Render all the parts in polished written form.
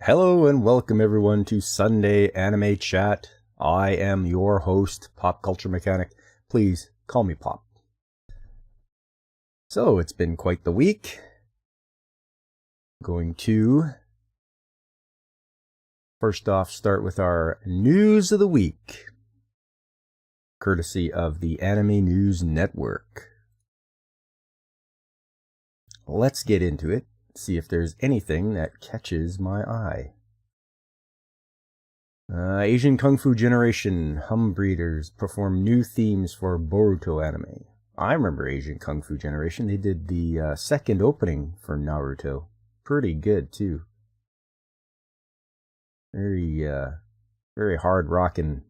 Hello and welcome everyone to Sunday Anime Chat. I am your host, Pop Culture Mechanic. Please call me Pop. So it's been quite the week. Going to first off start with our news of the week, courtesy of the Anime News Network. Let's get into it. See if there's anything that catches my eye. Asian Kung Fu Generation Hum Breeders perform new themes for Boruto anime. I remember Asian Kung Fu Generation. They did the second opening for Naruto. Pretty good too. Very hard rockin'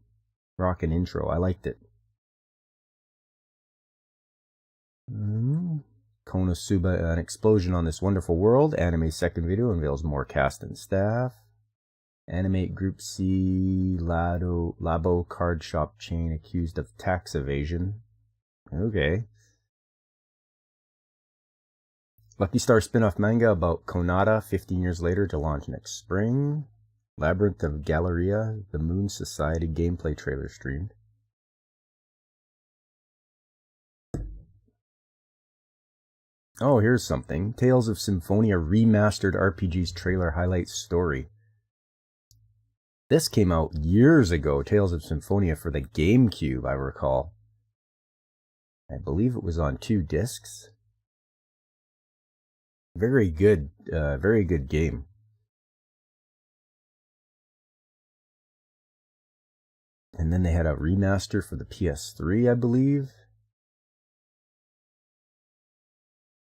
intro. I liked it. Konosuba, An Explosion on This Wonderful World. Anime's second video unveils more cast and staff. Animate Group C Labo card shop chain accused of tax evasion. Okay. Lucky Star spin-off manga about Konata 15 years later to launch next spring. Labyrinth of Galleria, the Moon Society gameplay trailer streamed. Oh, here's something. Tales of Symphonia Remastered RPG's trailer highlights story. This came out years ago, Tales of Symphonia for the GameCube, I recall. I believe it was on 2 discs. Very good game. And then they had a remaster for the PS3, I believe.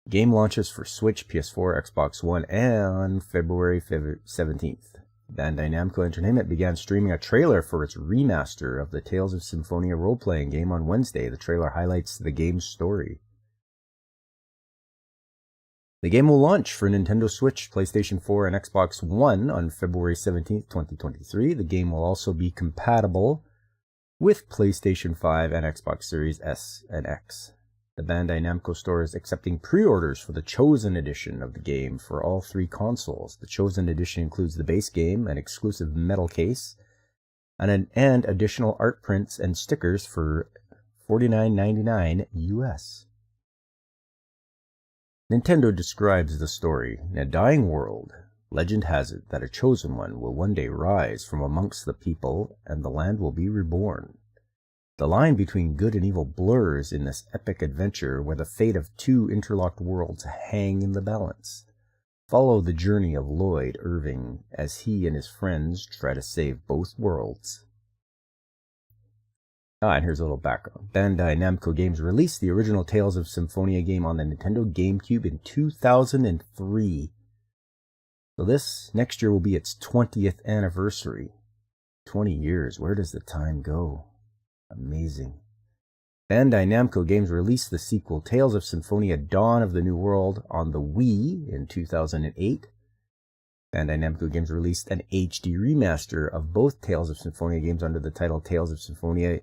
Game launches for Switch, PS4, Xbox One on February 17th. Bandai Namco Entertainment began streaming a trailer for its remaster of the Tales of Symphonia role-playing game on Wednesday. The trailer highlights the game's story. The game will launch for Nintendo Switch, PlayStation 4, and Xbox One on February 17th, 2023. The game will also be compatible with PlayStation 5 and Xbox Series S and X. The Bandai Namco store is accepting pre-orders for the Chosen Edition of the game for all 3 consoles. The Chosen Edition includes the base game, an exclusive metal case, and additional art prints and stickers for $49.99 US. Nintendo describes the story. In a dying world, legend has it that a chosen one will one day rise from amongst the people and the land will be reborn. The line between good and evil blurs in this epic adventure where the fate of 2 interlocked worlds hang in the balance. Follow the journey of Lloyd Irving as he and his friends try to save both worlds. And here's a little background. Bandai Namco Games released the original Tales of Symphonia game on the Nintendo GameCube in 2003. So this next year will be its 20th anniversary. 20 years, where does the time go? Amazing. Bandai Namco Games released the sequel Tales of Symphonia Dawn of the New World on the Wii in 2008. Bandai Namco Games released an HD remaster of both Tales of Symphonia games under the title Tales of Symphonia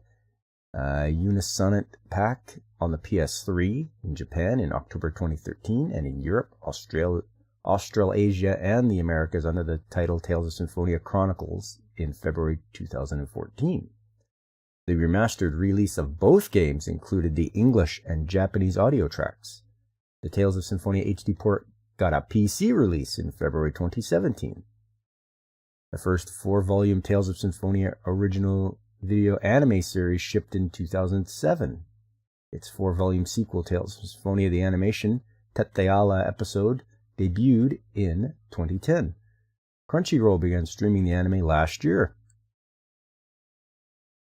Unisonant Pack on the PS3 in Japan in October 2013, and in Europe, Australasia, and the Americas under the title Tales of Symphonia Chronicles in February 2014. The remastered release of both games included the English and Japanese audio tracks. The Tales of Symphonia HD port got a PC release in February 2017. The first 4-volume Tales of Symphonia original video anime series shipped in 2007. Its 4-volume sequel, Tales of Symphonia the Animation Teteala episode, debuted in 2010. Crunchyroll began streaming the anime last year.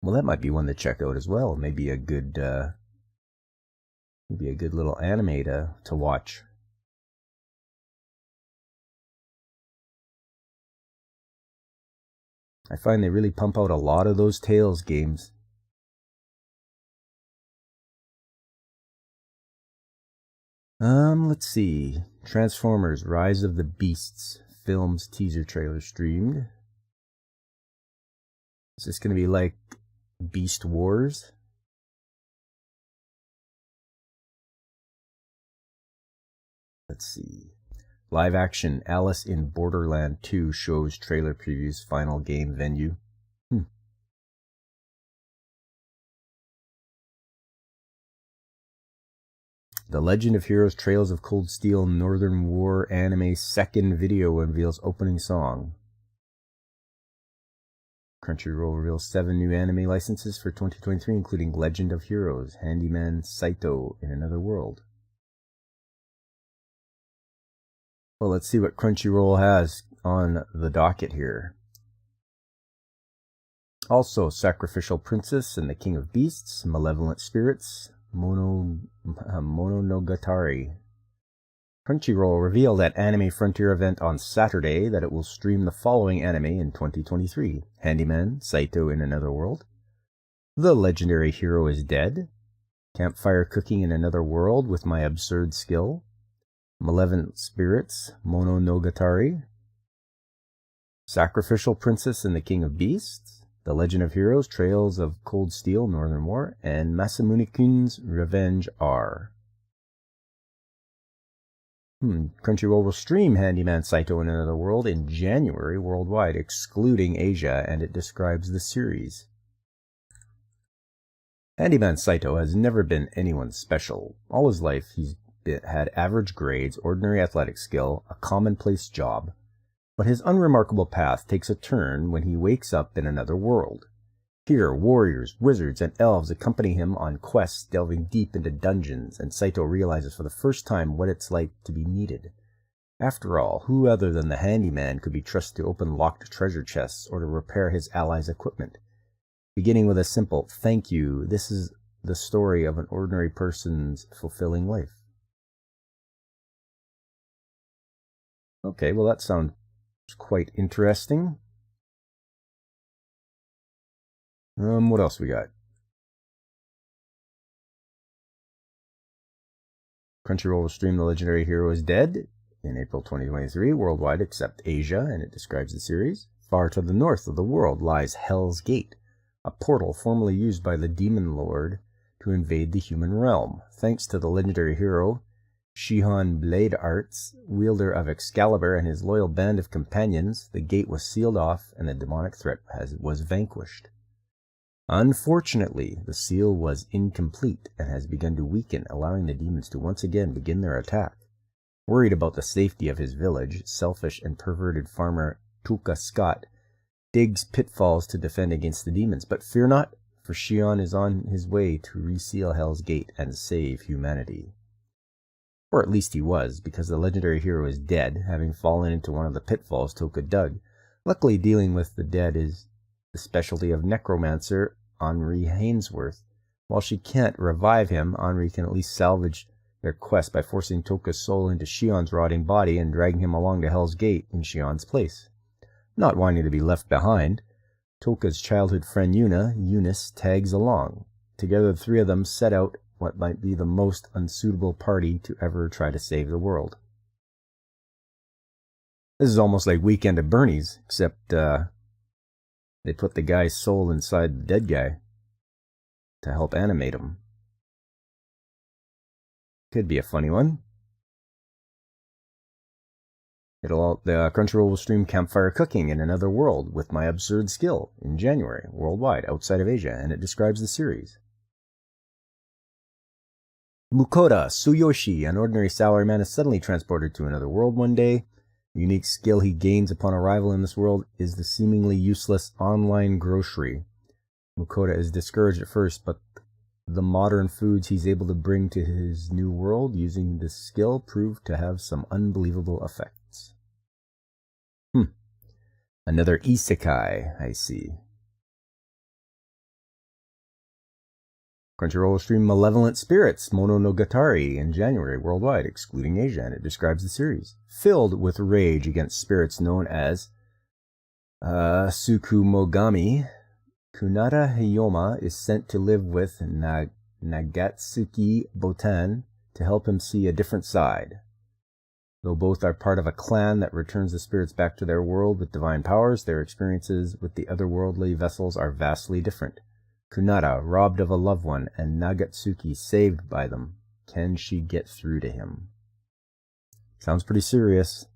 Well, that might be one to check out as well. Maybe a good little anime to watch. I find they really pump out a lot of those Tales games. Let's see. Transformers: Rise of the Beasts film's teaser trailer streamed. Is this going to be like Beast Wars? Let's see. Live action Alice in Borderland 2 shows trailer previews final game venue. The Legend of Heroes Trails of Cold Steel Northern War anime second video unveils opening song. Crunchyroll reveals 7 new anime licenses for 2023, including Legend of Heroes, Handyman Saito in Another World. Well, let's see what Crunchyroll has on the docket here. Also, Sacrificial Princess and the King of Beasts, Malevolent Spirits, Mononogatari. Crunchyroll revealed at Anime Frontier event on Saturday that it will stream the following anime in 2023. Handyman Saito in Another World, The Legendary Hero is Dead, Campfire Cooking in Another World with My Absurd Skill, Malevolent Spirits, Mononogatari, Sacrificial Princess and the King of Beasts, The Legend of Heroes, Trails of Cold Steel, Northern War, and Masamune-kun's Revenge R. Crunchyroll will stream Handyman Saito in Another World in January worldwide, excluding Asia, and it describes the series. Handyman Saito has never been anyone special. All his life, he's had average grades, ordinary athletic skill, a commonplace job. But his unremarkable path takes a turn when he wakes up in another world. Here, warriors, wizards, and elves accompany him on quests delving deep into dungeons, and Saito realizes for the first time what it's like to be needed. After all, who other than the handyman could be trusted to open locked treasure chests or to repair his allies' equipment? Beginning with a simple "thank you," this is the story of an ordinary person's fulfilling life. Okay, well that sounds quite interesting. What else we got? Crunchyroll will stream The Legendary Hero is Dead in April 2023, worldwide except Asia, and it describes the series. Far to the north of the world lies Hell's Gate, a portal formerly used by the Demon Lord to invade the human realm. Thanks to the legendary hero Shihan Blade Arts, wielder of Excalibur, and his loyal band of companions, the gate was sealed off and the demonic threat was vanquished. Unfortunately, the seal was incomplete and has begun to weaken, allowing the demons to once again begin their attack. Worried about the safety of his village, selfish and perverted farmer Tulka Scott digs pitfalls to defend against the demons. But fear not, for Shion is on his way to reseal Hell's Gate and save humanity. Or at least he was, because the legendary hero is dead, having fallen into one of the pitfalls Tulka dug. Luckily, dealing with the dead is the specialty of necromancer Henri Hainsworth. While she can't revive him, Henri can at least salvage their quest by forcing Tulka's soul into Shion's rotting body and dragging him along to Hell's Gate in Shion's place. Not wanting to be left behind, Tulka's childhood friend Eunice, tags along. Together the three of them set out what might be the most unsuitable party to ever try to save the world. This is almost like Weekend at Bernie's, except they put the guy's soul inside the dead guy to help animate him. Could be a funny one. The Crunchyroll will stream Campfire Cooking in Another World with My Absurd Skill in January, worldwide, outside of Asia, and it describes the series. Mukoda Tsuyoshi, an ordinary salaryman, is suddenly transported to another world one day. The unique skill he gains upon arrival in this world is the seemingly useless online grocery. Makoto is discouraged at first, but the modern foods he's able to bring to his new world using this skill prove to have some unbelievable effects. Another isekai, I see. Crunchyroll will stream Malevolent Spirits, Mononogatari, in January worldwide, excluding Asia, and it describes the series. Filled with rage against spirits known as Tsukumogami, Kunada Hiyoma is sent to live with Nagatsuki Botan to help him see a different side. Though both are part of a clan that returns the spirits back to their world with divine powers, their experiences with the otherworldly vessels are vastly different. Kunada, robbed of a loved one, and Nagatsuki, saved by them. Can she get through to him? Sounds pretty serious.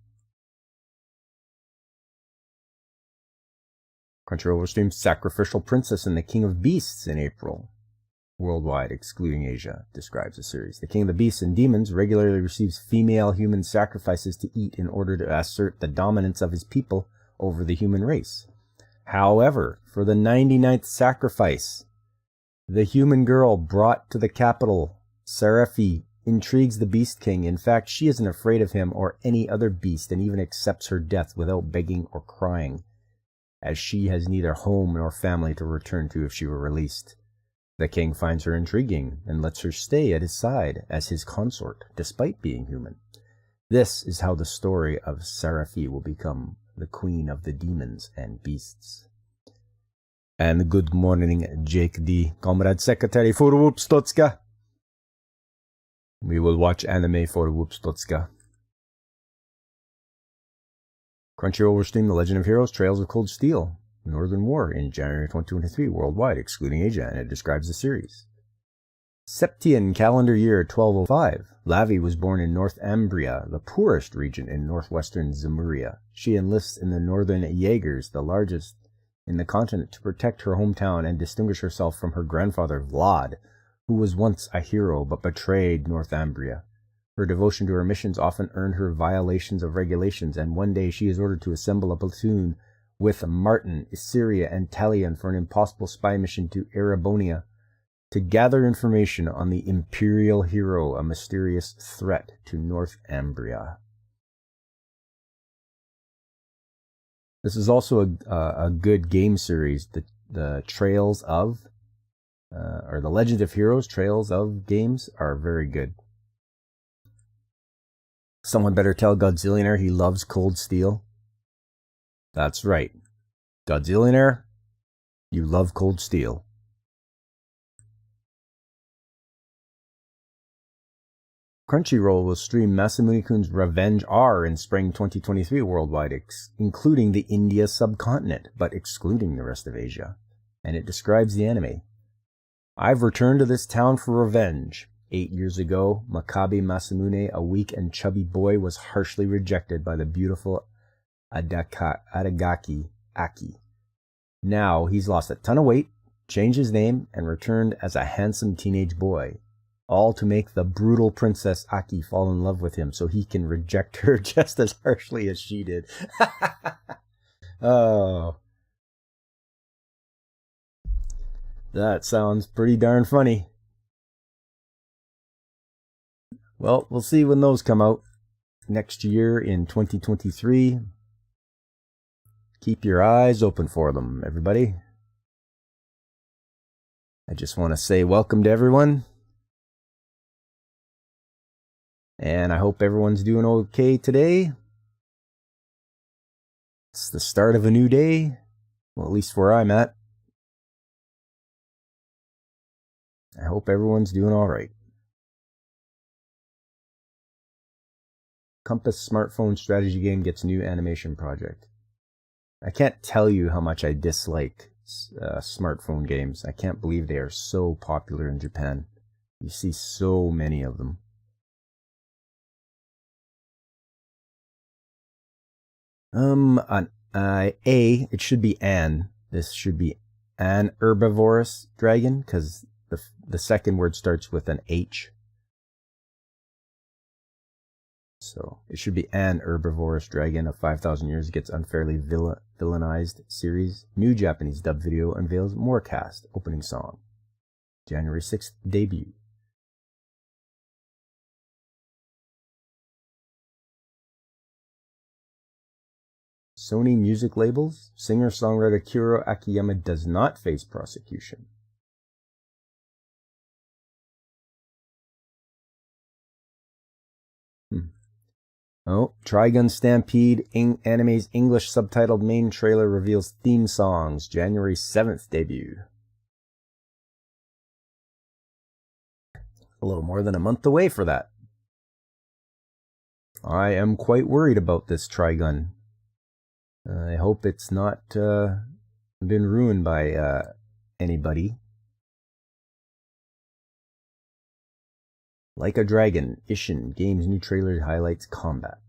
Crunchyroll will stream Sacrificial Princess and the King of Beasts in April. Worldwide, excluding Asia, describes the series. The King of the Beasts and Demons regularly receives female human sacrifices to eat in order to assert the dominance of his people over the human race. However, for the 99th sacrifice, the human girl brought to the capital, Seraphi, intrigues the Beast King. In fact, she isn't afraid of him or any other beast and even accepts her death without begging or crying, as she has neither home nor family to return to if she were released. The king finds her intriguing and lets her stay at his side as his consort, despite being human. This is how the story of Seraphi will become the queen of the demons and beasts. And good morning, Jake D, Comrade Secretary for Whoopstotska. We will watch anime for Whoopstotska. Crunchyroll will stream The Legend of Heroes Trails of Cold Steel, Northern War in January 2023 worldwide, excluding Asia, and it describes the series. Septian calendar year 1205. Lavi was born in Northumbria, the poorest region in northwestern Zemuria. She enlists in the Northern Jaegers, the largest in the continent, to protect her hometown and distinguish herself from her grandfather Vlad, who was once a hero but betrayed Northumbria. Her devotion to her missions often earned her violations of regulations, and one day she is ordered to assemble a platoon with Martin, Issyria, and Talion for an impossible spy mission to Erebonia to gather information on the Imperial Hero, a mysterious threat to Northumbria. This is also a good game series. The Trails of, or the Legend of Heroes Trails of games are very good. Someone better tell Godzillionaire he loves Cold Steel. That's right. Godzillionaire, you love Cold Steel. Crunchyroll will stream Masamune-kun's Revenge R in spring 2023 worldwide, including the India subcontinent, but excluding the rest of Asia. And it describes the anime. I've returned to this town for revenge. 8 years ago, Makabe Masamune, a weak and chubby boy, was harshly rejected by the beautiful Adagaki Aki. Now he's lost a ton of weight, changed his name, and returned as a handsome teenage boy. All to make the brutal Princess Aki fall in love with him so he can reject her just as harshly as she did. Oh. That sounds pretty darn funny. Well, we'll see when those come out next year in 2023. Keep your eyes open for them, everybody. I just want to say welcome to everyone. And I hope everyone's doing okay today. It's the start of a new day. Well, at least where I'm at. I hope everyone's doing all right. Compass smartphone strategy game gets new animation project. I can't tell you how much I dislike smartphone games. I can't believe they are so popular in Japan. You see so many of them. It should be an. This should be an herbivorous dragon, because the second word starts with an H. So it should be an herbivorous dragon of 5,000 years gets unfairly villainized series. New Japanese dub video unveils more cast. Opening song. January 6th debut. Sony Music Labels. Singer-songwriter Kiro Akiyama does not face prosecution. Oh, Trigun Stampede anime's English subtitled main trailer reveals theme songs. January 7th debut. A little more than a month away for that. I am quite worried about this Trigun. I hope it's not been ruined by anybody. Like a Dragon, Ishin, game's new trailer highlights combat.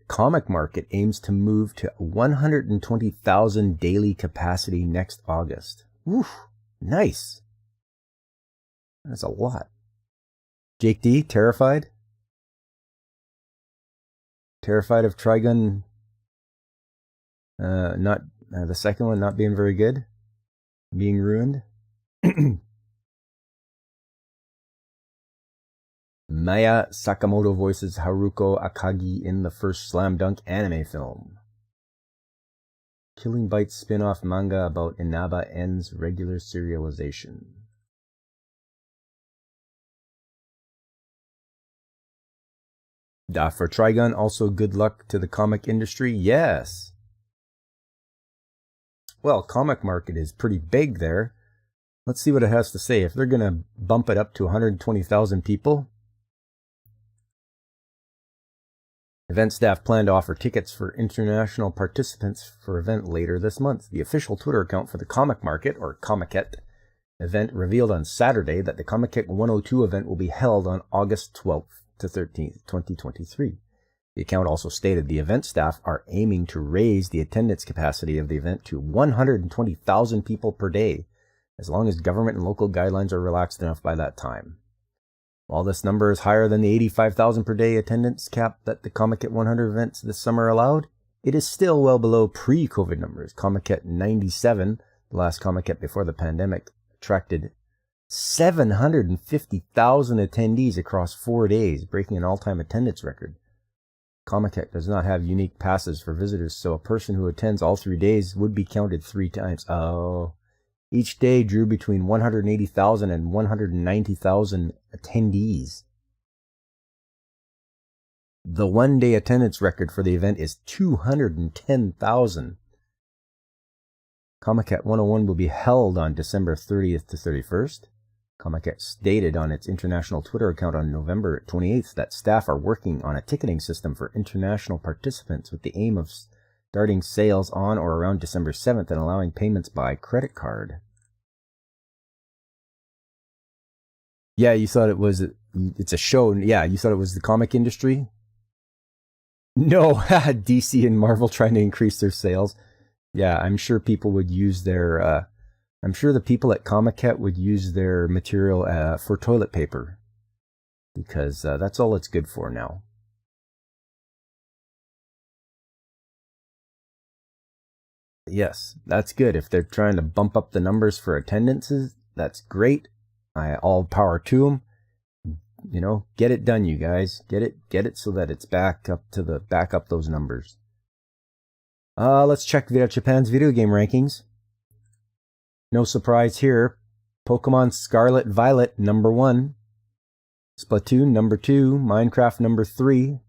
Comic Market aims to move to 120,000 daily capacity next August. Woof, nice. That's a lot. Jake D, terrified? Terrified of Trigun, not the second one not being very good? Being ruined? Maya Sakamoto voices Haruko Akagi in the first Slam Dunk anime film. Killing Bites spin-off manga about Inaba ends regular serialization. For Trigun, also good luck to the comic industry? Yes. Well, Comic Market is pretty big there. Let's see what it has to say. If they're going to bump it up to 120,000 people. Event staff plan to offer tickets for international participants for event later this month. The official Twitter account for the Comic Market, or Comiket, event revealed on Saturday that the Comiket 102 event will be held on August 12th to 13th, 2023. The account also stated the event staff are aiming to raise the attendance capacity of the event to 120,000 people per day, as long as government and local guidelines are relaxed enough by that time. While this number is higher than the 85,000 per day attendance cap that the Comiket 100 events this summer allowed, it is still well below pre-COVID numbers. Comiket 97, the last Comiket before the pandemic, attracted 750,000 attendees across 4 days, breaking an all-time attendance record. Comiket does not have unique passes for visitors, so a person who attends all 3 days would be counted 3 times. Oh. Each day drew between 180,000 and 190,000 attendees. The one-day attendance record for the event is 210,000. Comiket 101 will be held on December 30th to 31st. Comiket stated on its international Twitter account on November 28th that staff are working on a ticketing system for international participants with the aim of starting sales on or around December 7th and allowing payments by credit card. Yeah, you thought it was, it's a show. Yeah, you thought it was the comic industry? No, DC and Marvel trying to increase their sales. Yeah, I'm sure people would use their, I'm sure the people at Comiket would use their material for toilet paper. Because that's all it's good for now. Yes, that's good. If they're trying to bump up the numbers for attendances, that's great. All power to them. You know, get it done, you guys. Get it so that it's back up those numbers. Let's check Japan's video game rankings. No surprise here. Pokemon Scarlet Violet, number 1. Splatoon, number 2. Minecraft, number 3.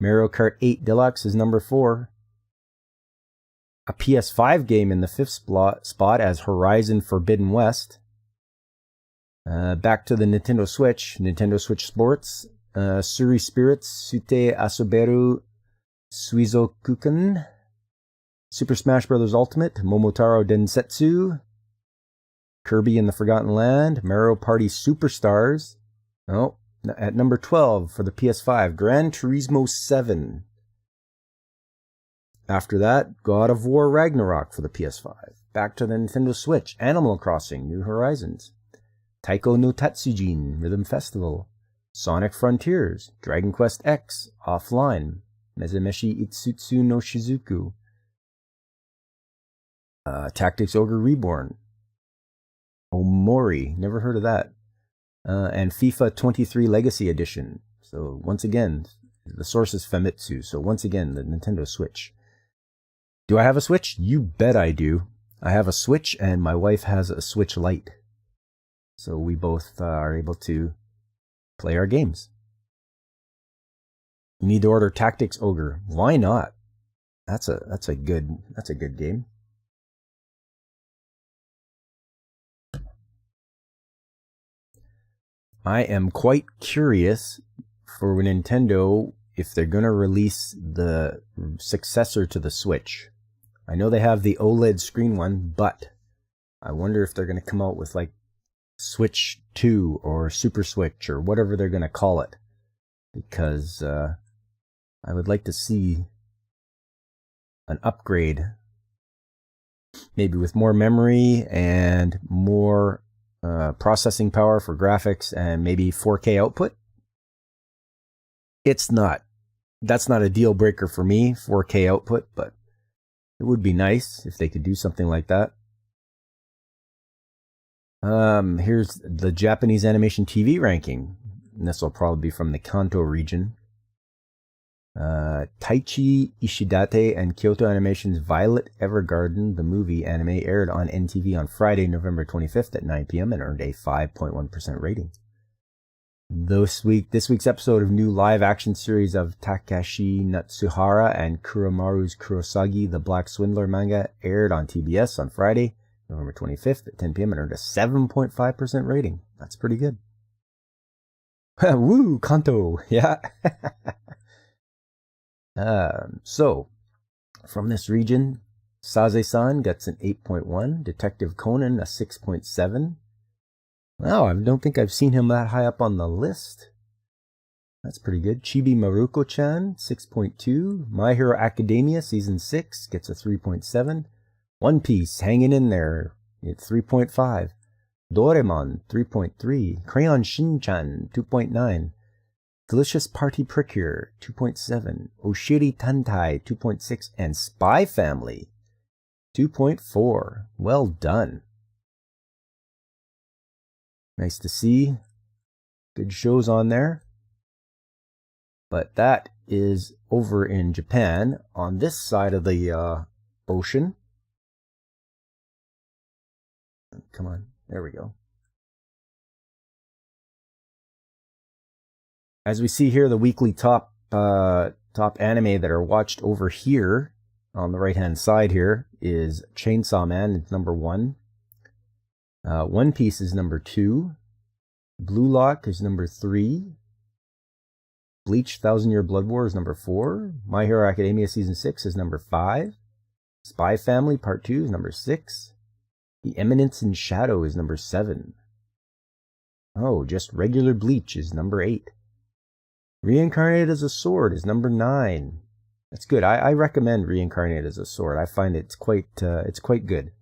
Mario Kart 8 Deluxe is number 4. A PS5 game in the 5th spot as Horizon Forbidden West. Back to the Nintendo Switch. Nintendo Switch Sports. Suri Spirits, Sute Asoberu Suizokuken. Super Smash Bros. Ultimate, Momotaro Densetsu. Kirby in the Forgotten Land. Mario Party Superstars. Oh, at number 12 for the PS5. Gran Turismo 7. After that, God of War Ragnarok for the PS5. Back to the Nintendo Switch. Animal Crossing, New Horizons. Taiko no Tatsujin Rhythm Festival, Sonic Frontiers, Dragon Quest X, Offline, Mezemeshi Itsutsu no Shizuku, Tactics Ogre Reborn, Omori, never heard of that, and FIFA 23 Legacy Edition. So once again, the source is Famitsu, so once again, the Nintendo Switch. Do I have a Switch? You bet I do. I have a Switch, and my wife has a Switch Lite. So we both are able to play our games. You need to order Tactics Ogre. Why not? That's a good game. I am quite curious for Nintendo if they're going to release the successor to the Switch. I know they have the OLED screen one, but I wonder if they're going to come out with like Switch 2 or Super Switch or whatever they're going to call it. Because I would like to see an upgrade. Maybe with more memory and more processing power for graphics and maybe 4K output. That's not a deal breaker for me, 4K output, but it would be nice if they could do something like that. Here's the Japanese animation TV ranking. And this will probably be from the Kanto region. Taichi Ishidate and Kyoto Animation's Violet Evergarden, the movie anime, aired on NTV on Friday, November 25th at 9 p.m. and earned a 5.1% rating. This week's episode of new live-action series of Takashi Natsuhara and Kuromaru's Kurosagi, the Black Swindler manga, aired on TBS on Friday, November 25th at 10 p.m. and earned a 7.5% rating. That's pretty good. Woo, Kanto! Yeah. So, from this region, Saze-san gets an 8.1, Detective Conan a 6.7. Wow, I don't think I've seen him that high up on the list. That's pretty good. Chibi Maruko-chan, 6.2. My Hero Academia Season 6 gets a 3.7. One Piece, hanging in there, it's 3.5. Doraemon, 3.3. Crayon Shin-chan, 2.9. Delicious Party Precure, 2.7. Oshiri Tantai, 2.6. And Spy Family, 2.4. Well done. Nice to see. Good shows on there. But that is over in Japan. On this side of the ocean. Come on. There we go. As we see here, the weekly top anime that are watched over here on the right-hand side here is Chainsaw Man. It's number 1. One Piece is number 2. Blue Lock is number 3. Bleach 1000 Year Blood War is number 4. My Hero Academia Season 6 is number 5. Spy Family Part 2 is number 6. The Eminence in Shadow is number 7. Oh, just regular Bleach is number 8. Reincarnated as a Sword is number 9. That's good. I recommend Reincarnated as a Sword. I find it's quite good.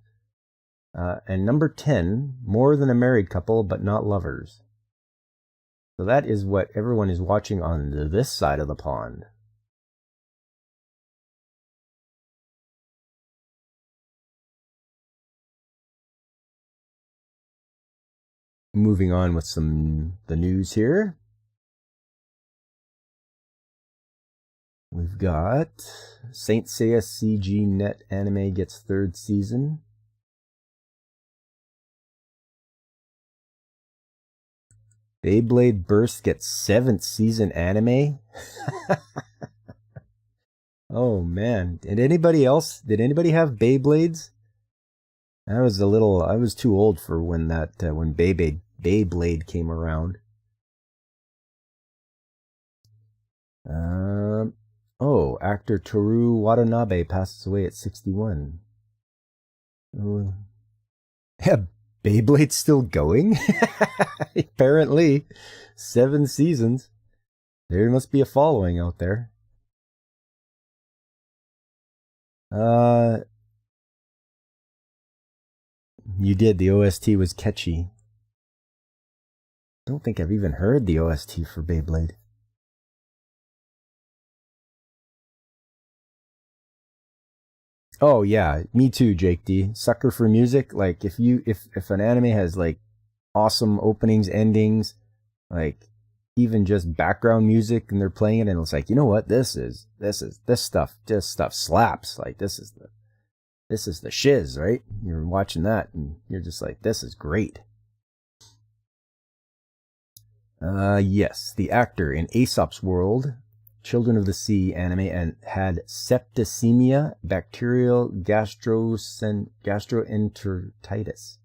And number 10, More Than a Married Couple, But Not Lovers. So that is what everyone is watching on this side of the pond. Moving on with the news here. We've got Saint Seiya CG Net anime gets 3rd season. Beyblade Burst gets 7th season anime. Oh man, did anybody have Beyblades? I was too old for when Beyblade came around. Actor Toru Watanabe passes away at 61. Yeah, Beyblade's still going? Apparently. 7 seasons. There must be a following out there. You did. The OST was catchy. Don't think I've even heard the OST for Beyblade. Oh yeah, me too, Jake D. Sucker for music. Like if an anime has like awesome openings, endings, like even just background music, and they're playing it, and it's like, you know what, this stuff slaps. Like this is the shiz, right? You're watching that, and you're just like, this is great. Yes, the actor in Aesop's World, Children of the Sea anime, and had septicemia, bacterial gastroenteritis.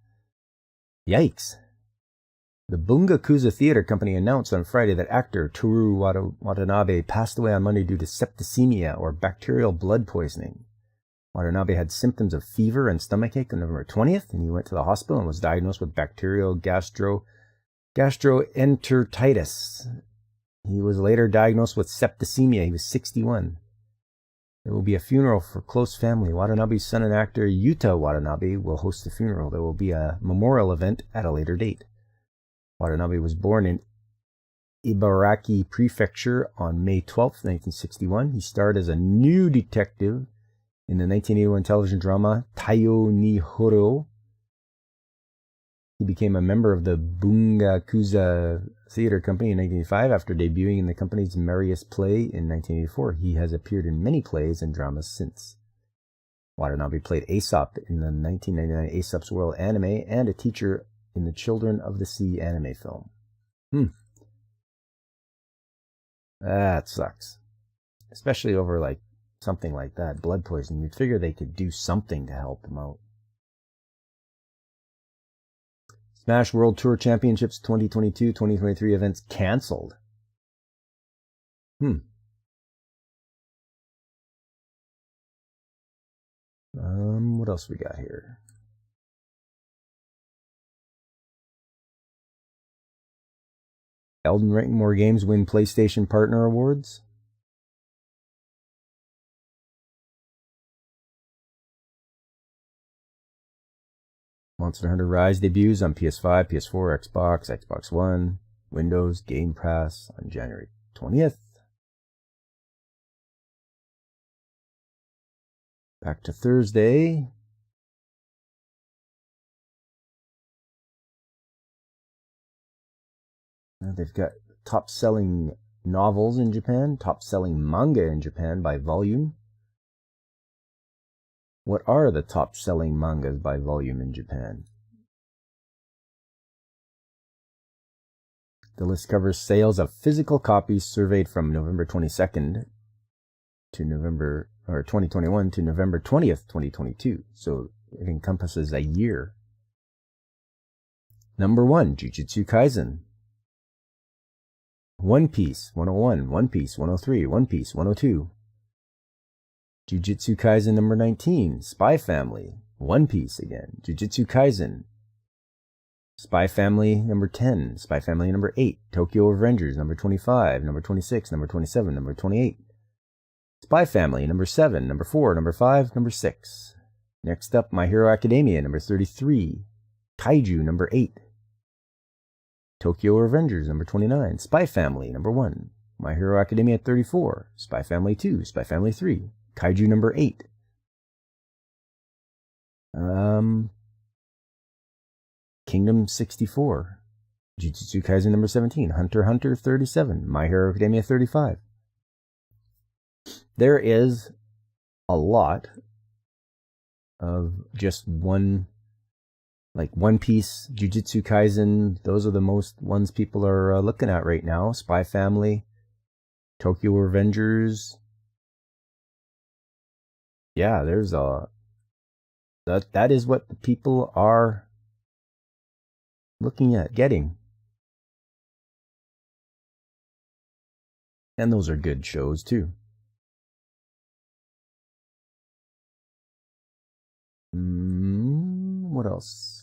Yikes. The Bungakuza Theater Company announced on Friday that actor Toru Watanabe passed away on Monday due to septicemia, or bacterial blood poisoning. Watanabe had symptoms of fever and stomachache on November 20th, and he went to the hospital and was diagnosed with bacterial gastroenteritis. He was later diagnosed with septicemia. He was 61. There will be a funeral for close family. Watanabe's son and actor Yuta Watanabe will host the funeral. There will be a memorial event at a later date. Watanabe was born in Ibaraki Prefecture on May 12, 1961. He starred as a new detective in the 1981 television drama Taiyo ni Horo. He became a member of the Bungakuza Theater Company in 1985 after debuting in the company's merriest play in 1984. He has appeared in many plays and dramas since. Watanabe played Aesop in the 1999 Aesop's World anime and a teacher in the Children of the Sea anime film. That sucks. Especially over like something like that, blood poisoning. You'd figure they could do something to help him out. Smash World Tour Championships 2022-2023 events canceled. What else we got here? Elden Ring more games win PlayStation Partner Awards. Monster Hunter Rise debuts on PS5, PS4, Xbox, Xbox One, Windows, Game Pass on January 20th. Back to Thursday. Now they've got top-selling novels in Japan, top-selling manga in Japan by volume. What are the top-selling mangas by volume in Japan? The list covers sales of physical copies surveyed from November 22nd to November 2021 to November 20th, 2022. So it encompasses a year. Number 1, Jujutsu Kaisen. One Piece 101, One Piece 103, One Piece 102. Jujutsu Kaisen number 19, Spy Family. One Piece again. Jujutsu Kaisen. Spy Family number 10, Spy Family number 8, Tokyo Revengers number 25, number 26, number 27, number 28. Spy Family number 7, number 4, number 5, number 6. Next up, My Hero Academia number 33, Kaiju number 8. Tokyo Revengers number 29, Spy Family number 1, My Hero Academia 34, Spy Family 2, Spy Family 3, Kaiju number 8. Kingdom 64, Jujutsu Kaisen number 17, Hunter x Hunter 37, My Hero Academia 35. There is a lot of just one, like One Piece, Jujutsu Kaisen. Those are the most ones people are looking at right now. Spy Family, Tokyo Revengers. Yeah, there's that is what the people are looking at getting. And those are good shows too. What else?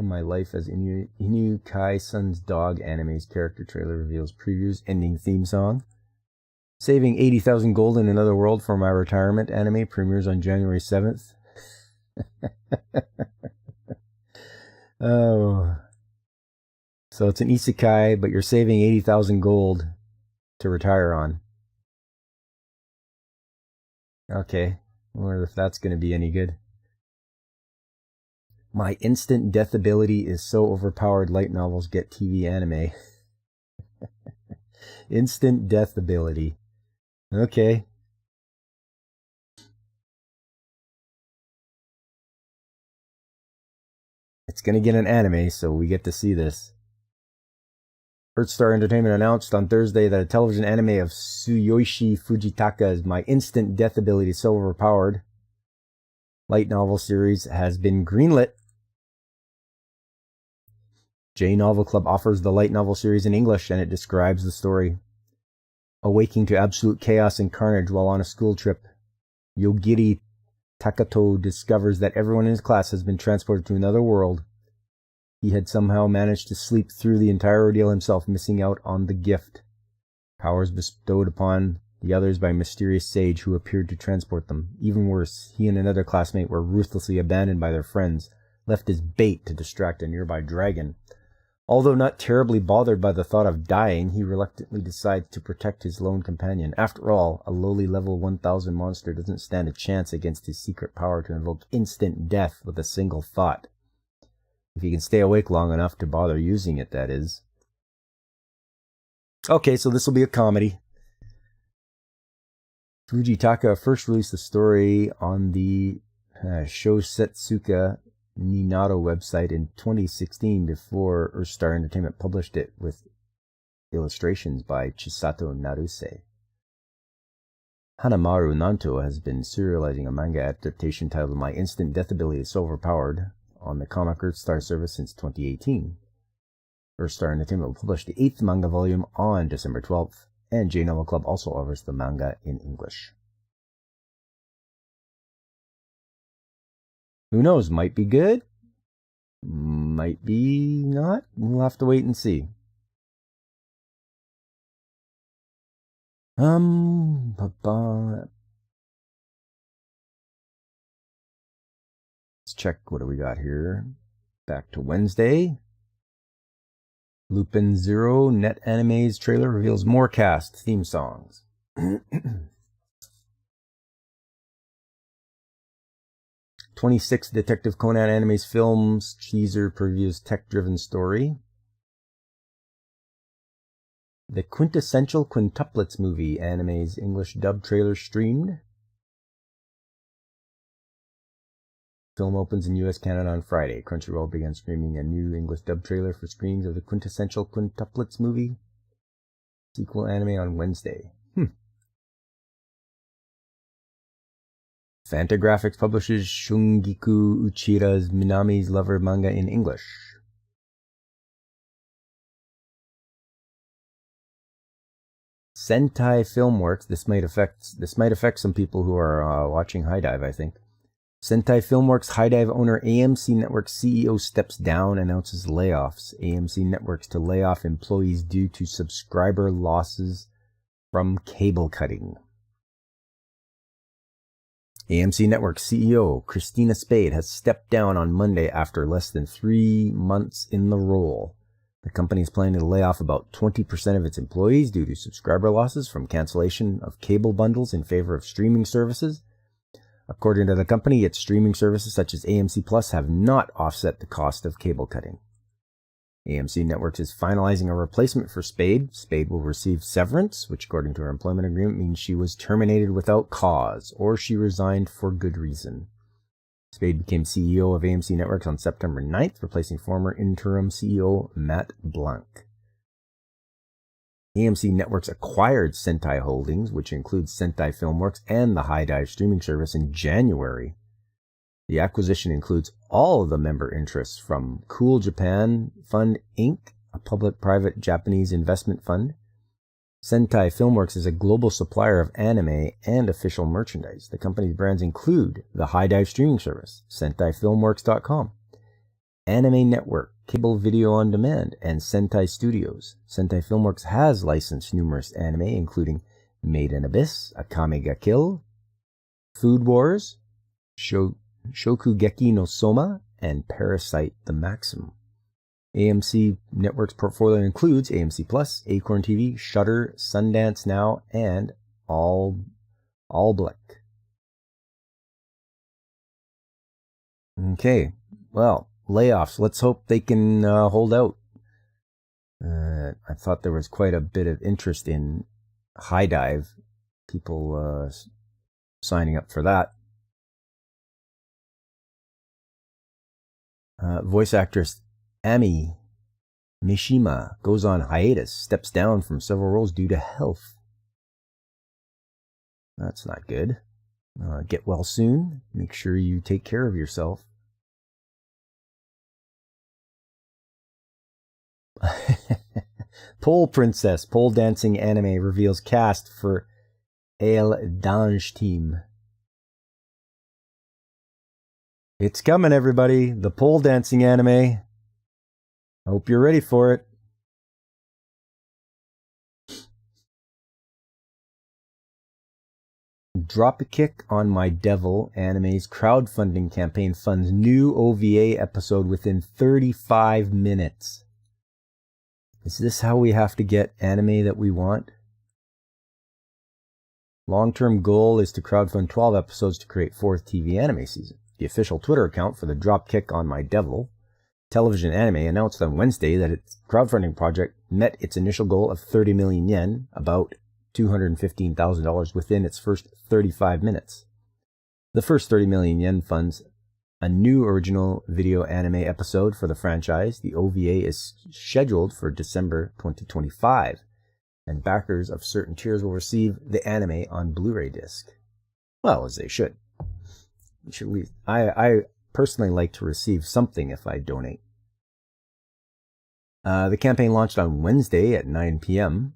My Life as Inu Kai Sun's Dog anime's character trailer reveals previews ending theme song. Saving 80,000 gold in another world for my retirement anime premieres on January 7th. Oh. So it's an isekai, but you're saving 80,000 gold to retire on. Okay. I wonder if that's going to be any good. My instant death ability is so overpowered, light novels get TV anime. Instant death ability. Okay. It's going to get an anime, so we get to see this. Earthstar Entertainment announced on Thursday that a television anime of Tsuyoshi Fujitaka's My Instant Death Ability So Overpowered light novel series has been greenlit. J Novel Club offers the light novel series in English, and it describes the story. Awaking to absolute chaos and carnage while on a school trip, Yogiri Takato discovers that everyone in his class has been transported to another world. He had somehow managed to sleep through the entire ordeal himself, missing out on the gift. Powers bestowed upon the others by a mysterious sage who appeared to transport them. Even worse, he and another classmate were ruthlessly abandoned by their friends, left as bait to distract a nearby dragon. Although not terribly bothered by the thought of dying, he reluctantly decides to protect his lone companion. After all, a lowly level 1000 monster doesn't stand a chance against his secret power to invoke instant death with a single thought. If he can stay awake long enough to bother using it, that is. Okay, so this will be a comedy. Fujitaka first released the story on the Shosetsuka Ninado website in 2016 before Earthstar Entertainment published it with illustrations by Chisato Naruse. Hanamaru Nanto has been serializing a manga adaptation titled My Instant Death Ability is So Overpowered on the Comic Earthstar service since 2018. Earthstar Entertainment will publish the 8th manga volume on December 12th, and J Novel Club also offers the manga in English. Who knows? Might be good. Might be not. We'll have to wait and see. Let's check what do we got here. Back to Wednesday. Lupin Zero Net Anime's trailer reveals more cast theme songs. 26 Detective Conan Anime's films teaser previews tech-driven story. The Quintessential Quintuplets movie anime's English dub trailer streamed. Film opens in US, Canada on Friday. Crunchyroll began streaming a new English dub trailer for screenings of the Quintessential Quintuplets movie sequel anime on Wednesday. Fantagraphics publishes Shungiku Uchira's Minami's Lover manga in English. Sentai Filmworks. This might affect some people who are watching High Dive, I think. Sentai Filmworks High Dive owner AMC Networks CEO steps down, announces layoffs. AMC Networks to lay off employees due to subscriber losses from cable cutting. AMC Networks CEO Christina Spade has stepped down on Monday after less than 3 months in the role. The company is planning to lay off about 20% of its employees due to subscriber losses from cancellation of cable bundles in favor of streaming services. According to the company, its streaming services such as AMC Plus have not offset the cost of cable cutting. AMC Networks is finalizing a replacement for Spade. Spade will receive severance, which according to her employment agreement means she was terminated without cause, or she resigned for good reason. Spade became CEO of AMC Networks on September 9th, replacing former interim CEO Matt Blanc. AMC Networks acquired Sentai Holdings, which includes Sentai Filmworks and the High Dive streaming service, in January. The acquisition includes all of the member interests from Cool Japan Fund Inc., a public-private Japanese investment fund. Sentai Filmworks is a global supplier of anime and official merchandise. The company's brands include the High Dive streaming service, SentaiFilmworks.com, Anime Network, Cable Video on Demand, and Sentai Studios. Sentai Filmworks has licensed numerous anime, including Made in Abyss, Akame ga Kill, Food Wars, Shokugeki no Soma, and Parasite the Maxim. AMC Network's portfolio includes AMC Plus, Acorn TV, Shudder, Sundance Now, and All Black. Okay, well, layoffs. Let's hope they can hold out. I thought there was quite a bit of interest in High Dive, people signing up for that. Voice actress Ami Mishima goes on hiatus, steps down from several roles due to health. That's not good. Get well soon. Make sure you take care of yourself. Pole Princess, pole dancing anime reveals cast for El Dange Team. It's coming, everybody. The pole dancing anime. Hope you're ready for it. Drop a Kick on My Devil anime's crowdfunding campaign funds new OVA episode within 35 minutes. Is this how we have to get anime that we want? Long-term goal is to crowdfund 12 episodes to create 4th TV anime season. The official Twitter account for the Dropkick on My Devil television anime announced on Wednesday that its crowdfunding project met its initial goal of 30 million yen, about $215,000, within its first 35 minutes. The first 30 million yen funds a new original video anime episode for the franchise. The OVA is scheduled for December 2025, and backers of certain tiers will receive the anime on Blu-ray disc. Well, as they should. I personally like to receive something if I donate. The campaign launched on Wednesday at 9 p.m.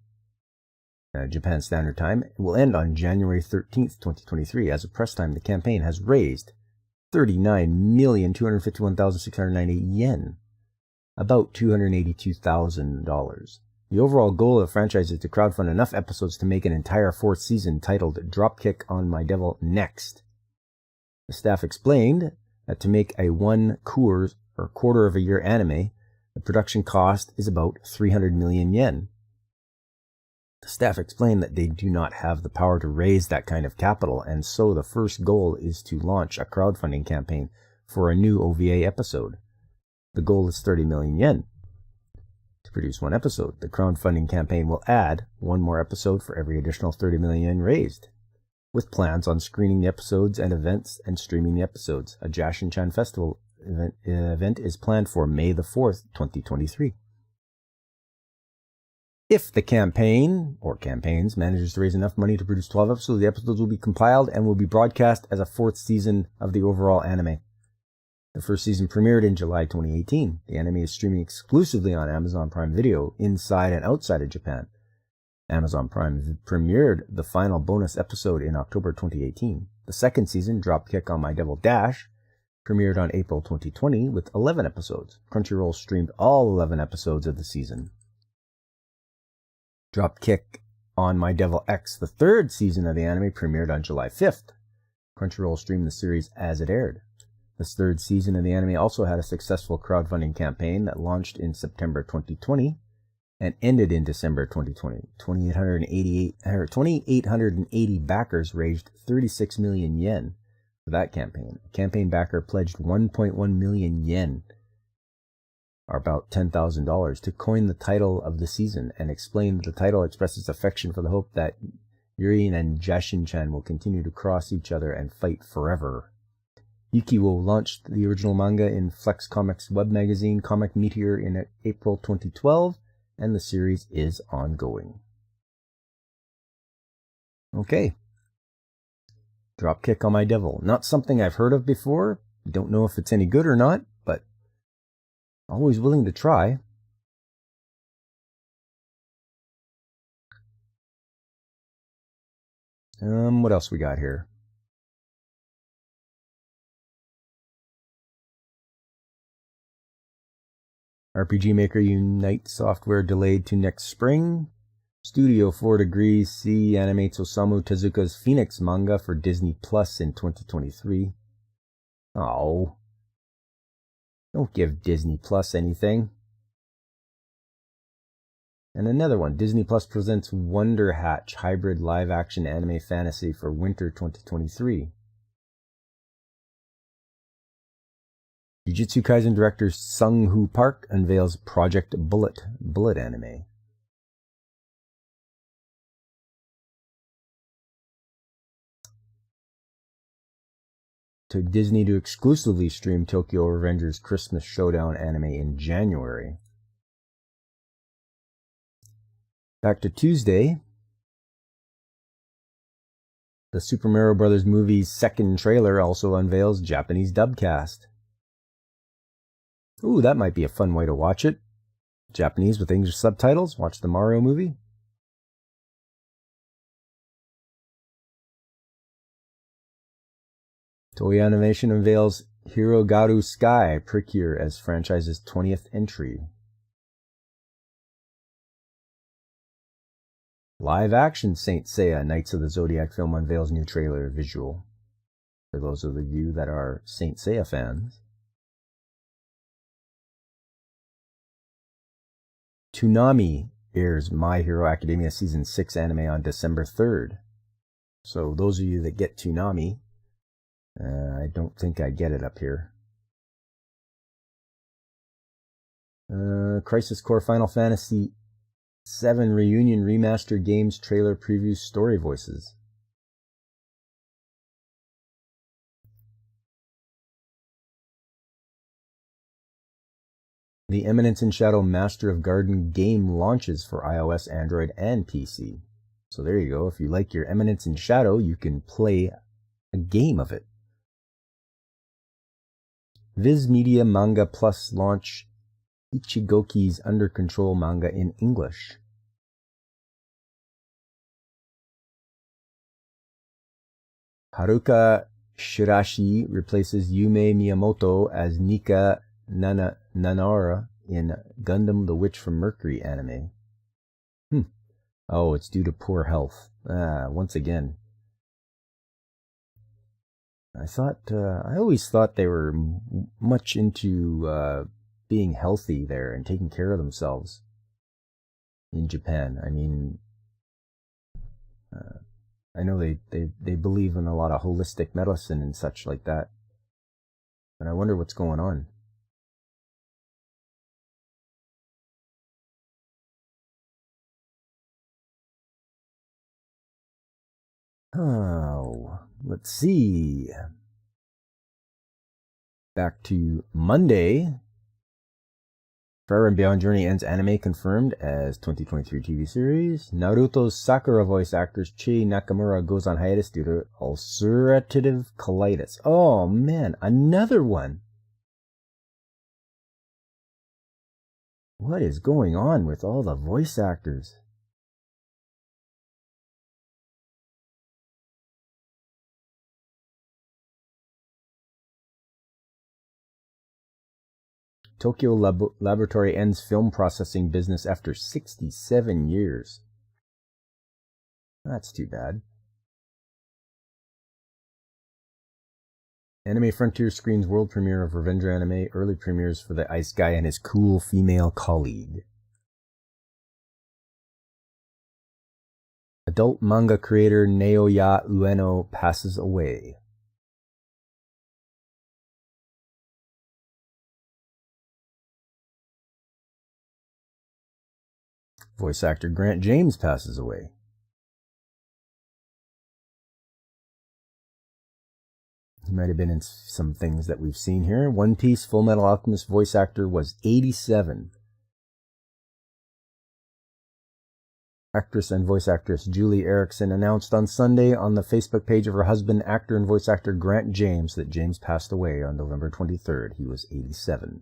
Japan Standard Time. It will end on January 13th, 2023. As of press time, the campaign has raised 39,251,698 yen, about $282,000. The overall goal of the franchise is to crowdfund enough episodes to make an entire 4th season titled Dropkick on My Devil Next. The staff explained that to make a quarter of a year anime, the production cost is about 300 million yen. The staff explained that they do not have the power to raise that kind of capital, and so the first goal is to launch a crowdfunding campaign for a new OVA episode. The goal is 30 million yen to produce one episode. The crowdfunding campaign will add one more episode for every additional 30 million yen raised, with plans on screening the episodes and events and streaming the episodes. A Jashin-chan Festival event is planned for May the 4th, 2023. If the campaign, or campaigns, manages to raise enough money to produce 12 episodes, the episodes will be compiled and will be broadcast as a 4th season of the overall anime. The first season premiered in July 2018. The anime is streaming exclusively on Amazon Prime Video, inside and outside of Japan. Amazon Prime premiered the final bonus episode in October 2018. The second season, Dropkick on My Devil Dash, premiered on April 2020 with 11 episodes. Crunchyroll streamed all 11 episodes of the season. Dropkick on My Devil X, the third season of the anime, premiered on July 5th. Crunchyroll streamed the series as it aired. This third season of the anime also had a successful crowdfunding campaign that launched in September 2020 and ended in December 2020. 2,880 backers raised 36 million yen for that campaign. A campaign backer pledged 1.1 million yen, or about $10,000, to coin the title of the season, and explained that the title expresses affection for the hope that Yuri and Jashin-chan will continue to cross each other and fight forever. Yuki will launch the original manga in Flex Comics web magazine Comic Meteor in April 2012, and the series is ongoing. Okay. Dropkick on My Devil. Not something I've heard of before. Don't know if it's any good or not, but always willing to try. What else we got here? RPG Maker Unite software delayed to next spring. Studio 4 Degrees C animates Osamu Tezuka's Phoenix manga for Disney Plus in 2023. Oh. Don't give Disney Plus anything. And another one, Disney Plus presents Wonder Hatch hybrid live-action anime fantasy for winter 2023. Jujutsu Kaisen director Sung-Hoo Park unveils Project Bullet anime. To Disney to exclusively stream Tokyo Revengers Christmas Showdown anime in January. Back to Tuesday. The Super Mario Bros. Movie's second trailer also unveils Japanese dubcast. Ooh, that might be a fun way to watch it. Japanese with English subtitles. Watch the Mario movie. Toei Animation unveils Hirogaru Sky Precure as franchise's 20th entry. Live-action Saint Seiya Knights of the Zodiac film unveils new trailer visual. For those of you that are Saint Seiya fans. Toonami airs My Hero Academia Season 6 anime on December 3rd. So those of you that get Toonami, I don't think I get it up here. Crisis Core Final Fantasy 7 Reunion Remaster Games Trailer Preview Story Voices. The Eminence in Shadow Master of Garden game launches for iOS, Android, and PC. So there you go. If you like your Eminence in Shadow, you can play a game of it. Viz Media Manga Plus launch Ichigoki's Under Control manga in English. Haruka Shirashi replaces Yume Miyamoto as Nika Nanara in Gundam the Witch from Mercury anime. Oh, it's due to poor health. Once again. I always thought they were much into being healthy there and taking care of themselves in Japan. I mean, I know they believe in a lot of holistic medicine and such like that. And I wonder what's going on. Oh, let's see. Back to Monday. Forever and Beyond Journey ends anime confirmed as 2023 TV series. Naruto's Sakura voice actor Chie Nakamura goes on hiatus due to ulcerative colitis. Oh man, another one. What is going on with all the voice actors? Tokyo Laboratory ends film processing business after 67 years. That's too bad. Anime Frontier screens world premiere of Revenge Anime, early premieres for the Ice Guy and his cool female colleague. Adult manga creator Naoya Ueno passes away. Voice actor Grant James passes away. He might have been in some things that we've seen here. One Piece Full Metal Alchemist voice actor was 87. Actress and voice actress Julie Erickson announced on Sunday on the Facebook page of her husband, actor and voice actor Grant James, that James passed away on November 23rd. He was 87.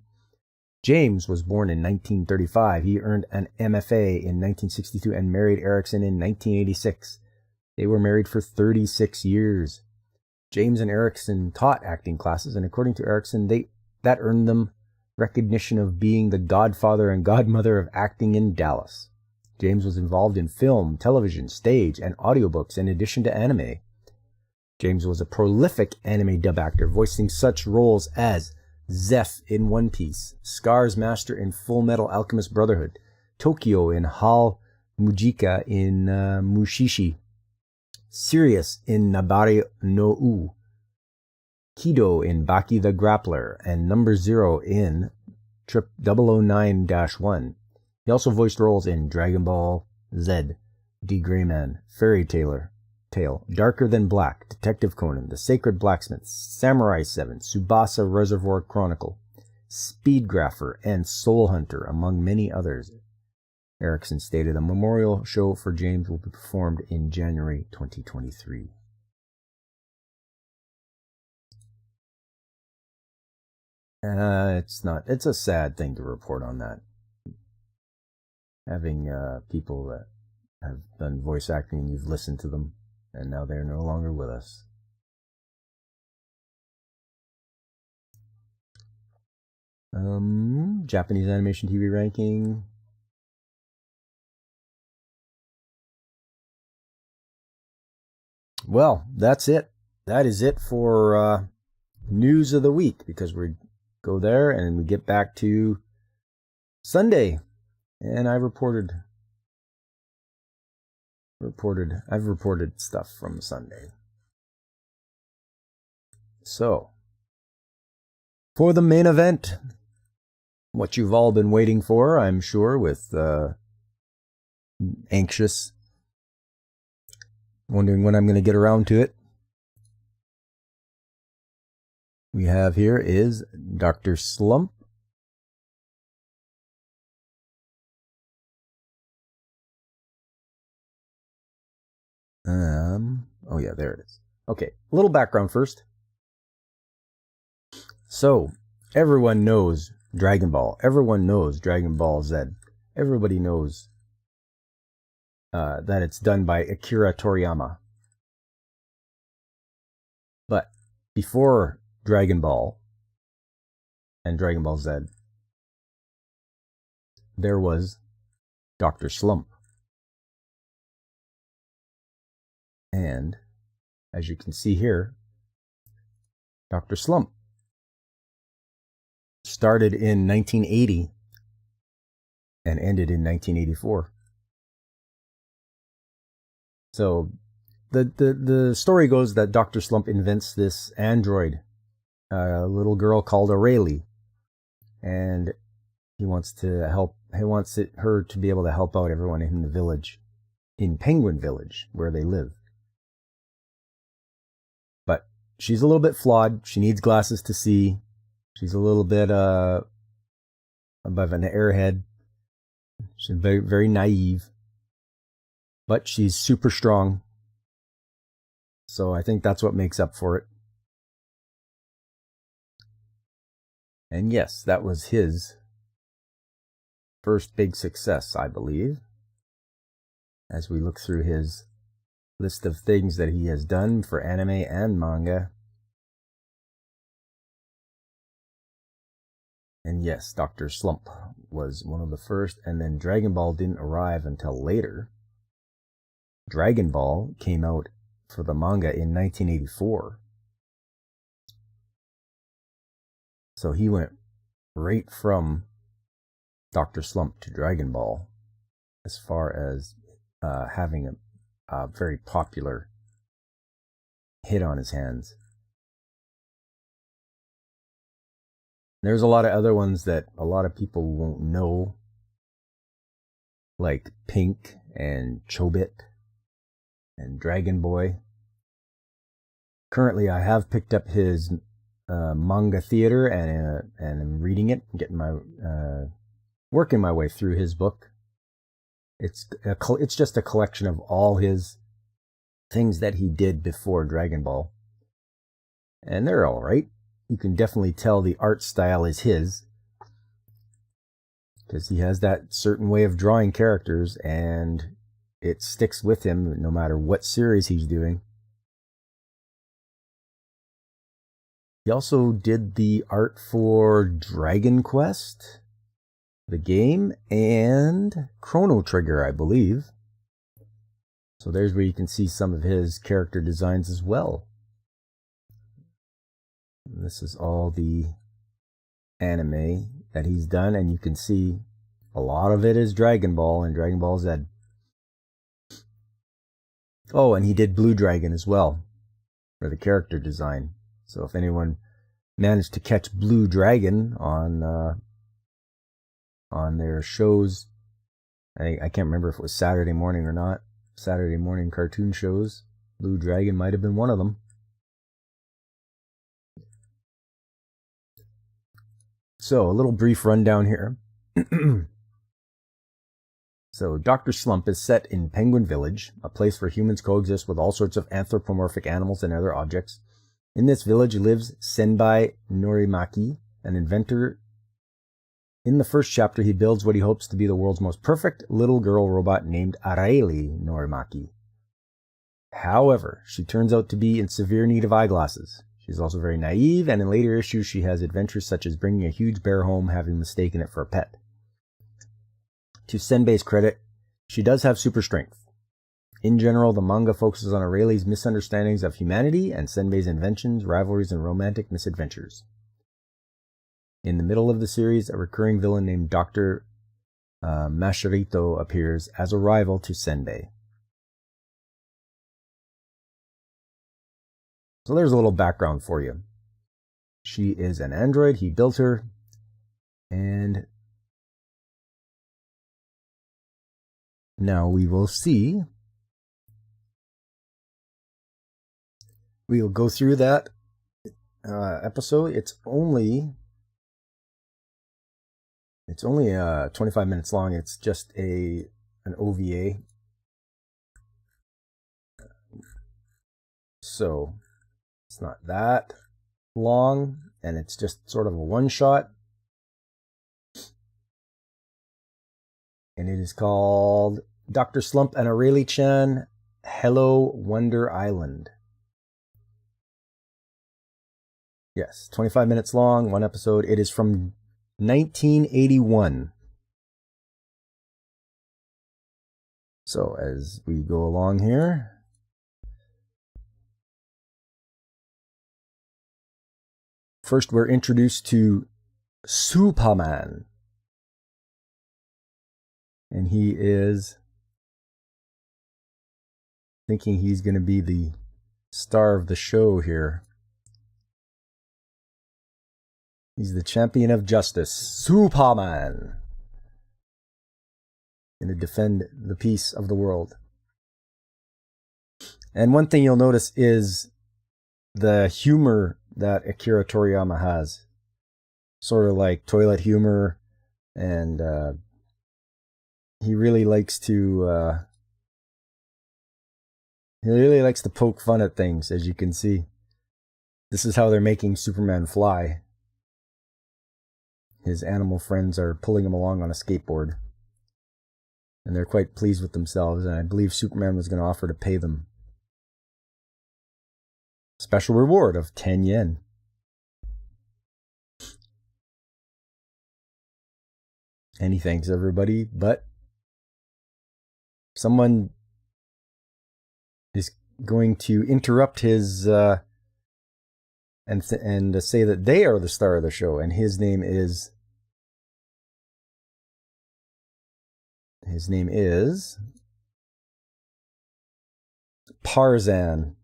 James was born in 1935. He earned an MFA in 1962 and married Erickson in 1986. They were married for 36 years. James and Erickson taught acting classes, and according to Erickson, that earned them recognition of being the godfather and godmother of acting in Dallas. James was involved in film, television, stage, and audiobooks in addition to anime. James was a prolific anime dub actor, voicing such roles as Zeph in One Piece, Scar's Master in Full Metal Alchemist Brotherhood, Tokyo in Hal Mujika in Mushishi, Sirius in Nabare no U, Kido in Baki the Grappler, and Number Zero in Trip 009-1. He also voiced roles in Dragon Ball Z, D. Greyman, Fairy Tale, Darker Than Black, Detective Conan, The Sacred Blacksmith, Samurai 7, Tsubasa Reservoir Chronicle, Speedgrapher, and Soul Hunter, among many others. Erickson stated a memorial show for James will be performed in January 2023. It's a sad thing to report on that. Having people that have done voice acting and you've listened to them and now they're no longer with us. Japanese animation TV ranking. Well, that's it. That is it for news of the week, because we go there and we get back to Sunday, and I've reported stuff from Sunday. So, for the main event, what you've all been waiting for, I'm sure, with anxious, wondering when I'm going to get around to it. We have here is Dr. Slump. Oh yeah, there it is. Okay, a little background first. So, everyone knows Dragon Ball. Everyone knows Dragon Ball Z. Everybody knows that it's done by Akira Toriyama. But before Dragon Ball and Dragon Ball Z, there was Dr. Slump. And, as you can see here, Dr. Slump started in 1980 and ended in 1984. So, the story goes that Dr. Slump invents this android, a little girl called Aurelie, and he wants her to be able to help out everyone in the village, in Penguin Village, where they live. But she's a little bit flawed. She needs glasses to see. She's a little bit above an airhead. She's very, very naive. But she's super strong. So I think that's what makes up for it. And yes, that was his first big success, I believe. As we look through his list of things that he has done for anime and manga. And yes, Dr. Slump was one of the first, and then Dragon Ball didn't arrive until later. Dragon Ball came out for the manga in 1984. So he went right from Dr. Slump to Dragon Ball as far as having a very popular hit on his hands. There's a lot of other ones that a lot of people won't know, like Pink and Chobit and Dragon Boy. Currently, I have picked up his manga theater and I'm reading it, getting my working my way through his book. It's just a collection of all his things that he did before Dragon Ball, and they're all right. You can definitely tell the art style is his, because he has that certain way of drawing characters, and it sticks with him no matter what series he's doing. He also did the art for Dragon Quest. the game, and Chrono Trigger, I believe. So there's where you can see some of his character designs as well. And this is all the anime that he's done, and you can see a lot of it is Dragon Ball and Dragon Ball Z. Oh, and he did Blue Dragon as well for the character design. So if anyone managed to catch Blue Dragon on their shows, I can't remember if it was Saturday morning or not. Saturday morning cartoon shows, Blue Dragon might have been one of them. So a little brief rundown here. So Dr. Slump is set in Penguin Village, a place where humans coexist with all sorts of anthropomorphic animals and other objects. In this village lives Senbai Norimaki, an inventor. In the first chapter, he builds what he hopes to be the world's most perfect little girl robot named Areli Norimaki. However, she turns out to be in severe need of eyeglasses. She's also very naive, and in later issues she has adventures such as bringing a huge bear home, having mistaken it for a pet. To Senbei's credit, she does have super strength. In general, the manga focuses on Areli's misunderstandings of humanity and Senbei's inventions, rivalries, and romantic misadventures. In the middle of the series, a recurring villain named Dr. Masharito appears as a rival to Senbei. So there's a little background for you. She is an android, he built her, and now we will see. We'll go through that episode. It's only 25 minutes long. It's just an OVA. So it's not that long, and it's just sort of a one-shot. And it is called Dr. Slump and Areli-chan, Hello Wonder Island. Yes, 25 minutes long, one episode. It is from 1981. So as we go along here, first we're introduced to Superman. And he is thinking he's going to be the star of the show here. He's the champion of justice, Superman. Going to defend the peace of the world. And one thing you'll notice is the humor that Akira Toriyama has. Sort of like toilet humor, and he really likes to poke fun at things, as you can see. This is how they're making Superman fly. His animal friends are pulling him along on a skateboard. And they're quite pleased with themselves, and I believe Superman was going to offer to pay them a special reward of 10 yen. And he thanks everybody, but someone is going to interrupt his and say that they are the star of the show, and his name is Parzan,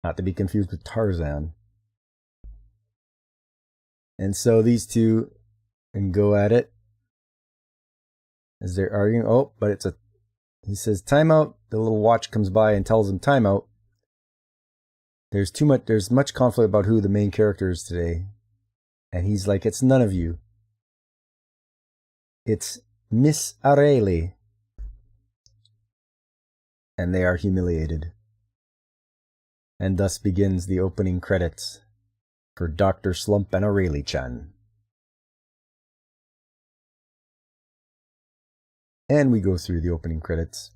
not to be confused with Tarzan. And so these two can go at it as they're arguing. Oh, but he says timeout. The little watch comes by and tells him timeout. There's much conflict about who the main character is today. And he's like, it's none of you. It's Miss Areli. And they are humiliated. And thus begins the opening credits for Dr. Slump and Areli-chan. And we go through the opening credits.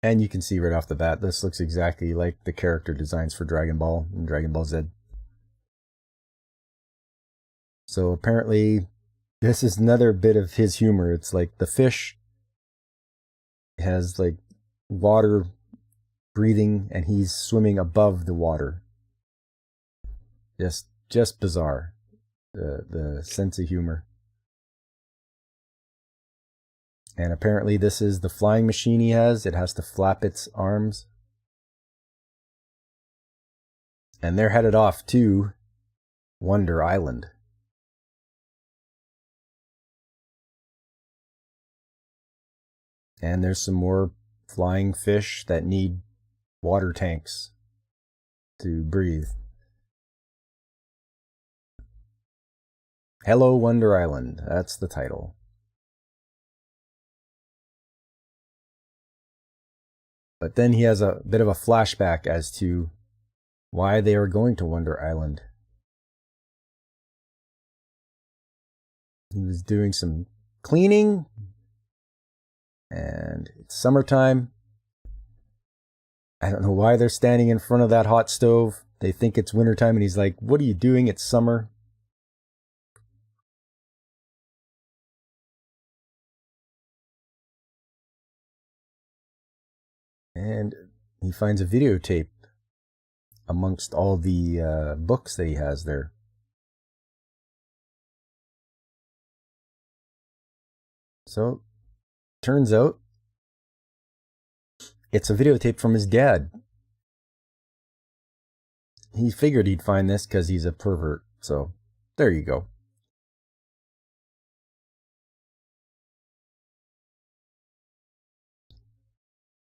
And you can see right off the bat, this looks exactly like the character designs for Dragon Ball and Dragon Ball Z. So apparently, this is another bit of his humor. It's like the fish has like water breathing and he's swimming above the water. Just bizarre. The sense of humor. And apparently this is the flying machine he has. It has to flap its arms. And they're headed off to Wonder Island. And there's some more flying fish that need water tanks to breathe. Hello, Wonder Island. That's the title. But then he has a bit of a flashback as to why they are going to Wonder Island. He was doing some cleaning, and it's summertime. I don't know why they're standing in front of that hot stove. They think it's wintertime, and he's like, "What are you doing? It's summer." And he finds a videotape amongst all the books that he has there. So, turns out, it's a videotape from his dad. He figured he'd find this because he's a pervert. So, there you go.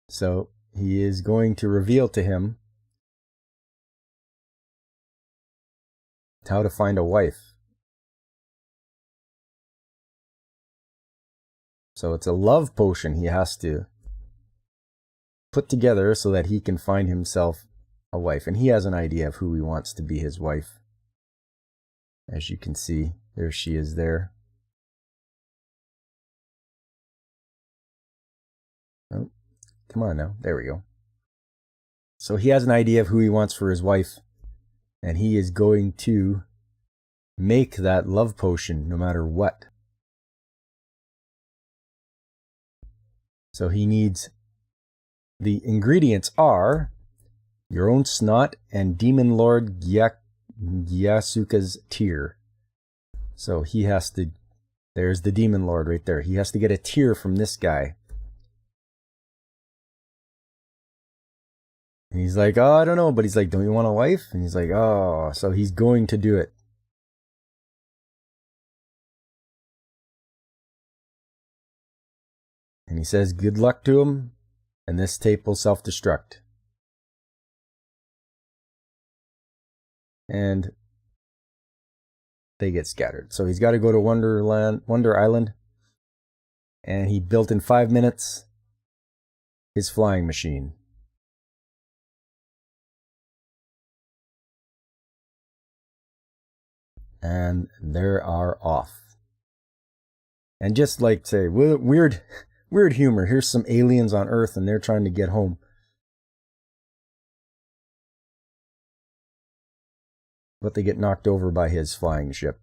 So, he is going to reveal to him how to find a wife. So it's a love potion he has to put together so that he can find himself a wife. And he has an idea of who he wants to be his wife. As you can see, there she is there. Oh, come on now. There we go. So he has an idea of who he wants for his wife. And he is going to make that love potion no matter what. So he needs, the ingredients are your own snot and Demon Lord Gyasuka's tear. So he has to, there's the Demon Lord right there. He has to get a tear from this guy. And he's like, "Oh, I don't know." But he's like, "Don't you want a wife?" And he's like, "Oh." So he's going to do it. And he says good luck to him. And this tape will self-destruct. And they get scattered. So he's got to go to Wonder Island. And he built in 5 minutes his flying machine. And they are off. And just like say, weird humor. Here's some aliens on Earth and they're trying to get home. But they get knocked over by his flying ship.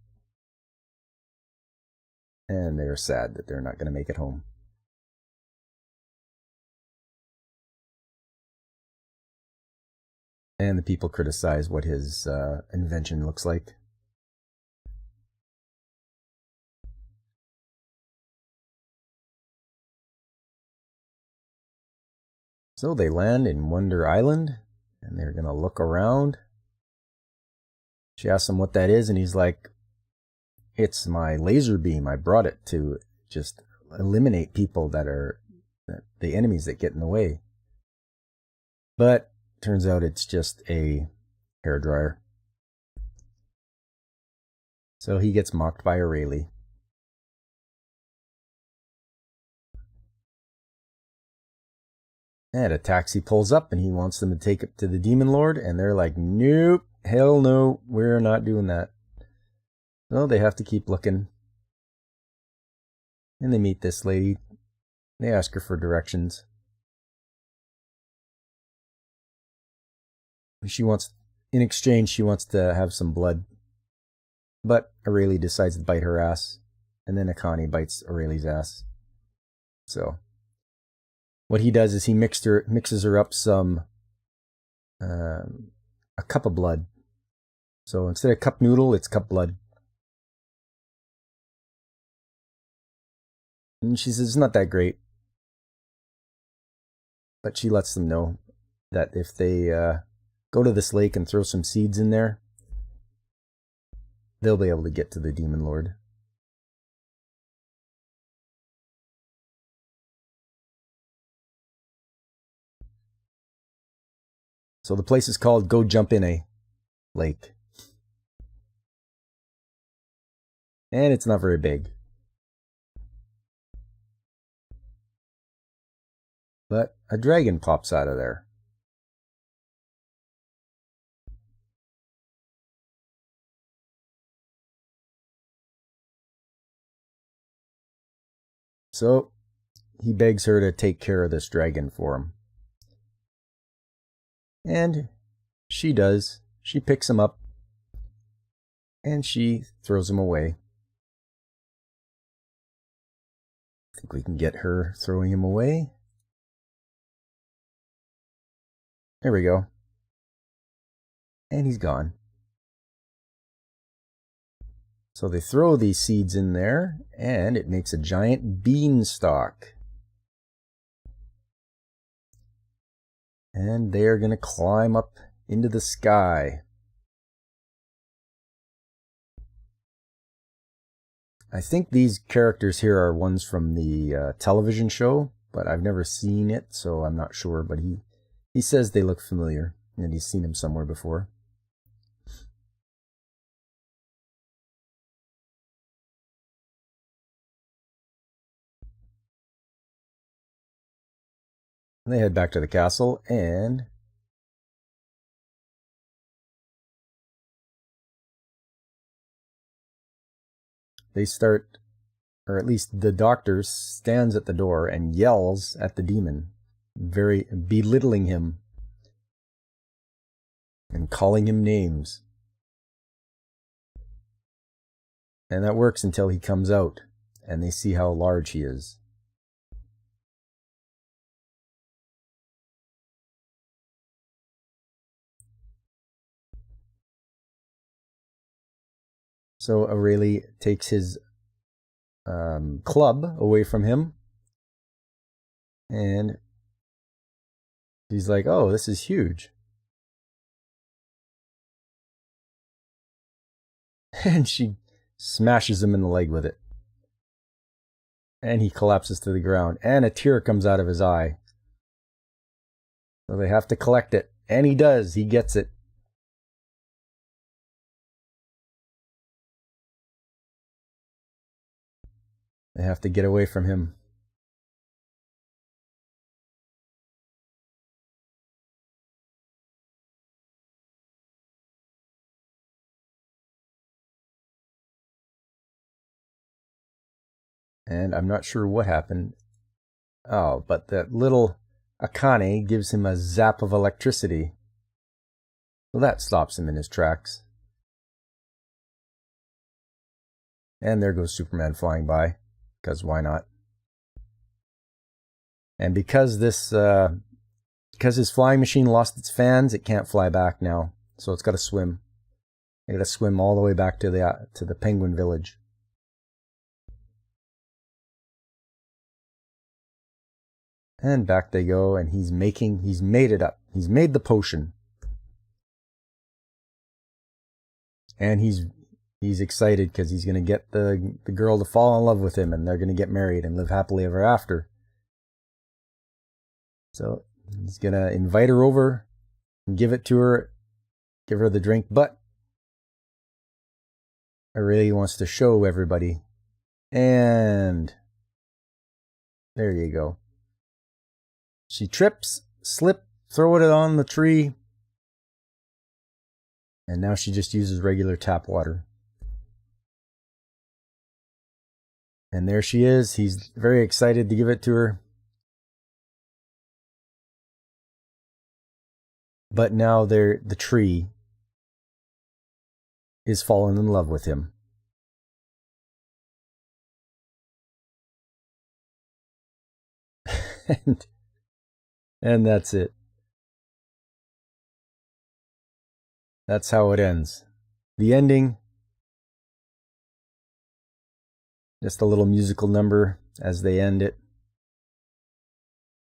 And they're sad that they're not going to make it home. And the people criticize what his invention looks like. So they land in Wonder Island, and they're going to look around. She asks him what that is, and he's like, "It's my laser beam. I brought it to just eliminate people that are the enemies that get in the way." But turns out it's just a hairdryer. So he gets mocked by Aurelie. And a taxi pulls up and he wants them to take it to the Demon Lord. And they're like, "Nope, hell no, we're not doing that." So they have to keep looking. And they meet this lady. They ask her for directions. She wants, in exchange, she wants to have some blood. But Aurelie decides to bite her ass. And then Akane bites Aurelie's ass. So what he does is he mixes her up some a cup of blood. So instead of cup noodle, it's cup blood. And she says it's not that great. But she lets them know that if they go to this lake and throw some seeds in there, they'll be able to get to the Demon Lord. So the place is called Go Jump in a Lake. And it's not very big. But a dragon pops out of there. So he begs her to take care of this dragon for him. And she does. She picks him up and she throws him away. I think we can get her throwing him away. There we go. And he's gone. So they throw these seeds in there, and it makes a giant beanstalk. And they are going to climb up into the sky. I think these characters here are ones from the television show, but I've never seen it, so I'm not sure. But he says they look familiar, and he's seen them somewhere before. They head back to the castle, and they start, or at least the doctor stands at the door and yells at the demon, very belittling him and calling him names. And that works until he comes out and they see how large he is. So Aurelie takes his club away from him, and he's like, oh, this is huge. And she smashes him in the leg with it. And he collapses to the ground, and a tear comes out of his eye. So they have to collect it, and he does. He gets it. They have to get away from him. And I'm not sure what happened. Oh, but that little Akane gives him a zap of electricity. So that stops him in his tracks. And there goes Superman flying by, because why not? And because his flying machine lost its fans, it can't fly back now. So it's got to swim. It got to swim all the way back to the penguin village. And back they go, and he's made it up. He's made the potion. And he's excited because he's going to get the girl to fall in love with him, and they're going to get married and live happily ever after. So he's going to invite her over and give it to her, give her the drink, but Aurelie wants to show everybody. And there you go. She trips, throw it on the tree, and now she just uses regular tap water. And there she is. He's very excited to give it to her. But now the tree is falling in love with him. and that's it. That's how it ends. The ending, just a little musical number as they end it.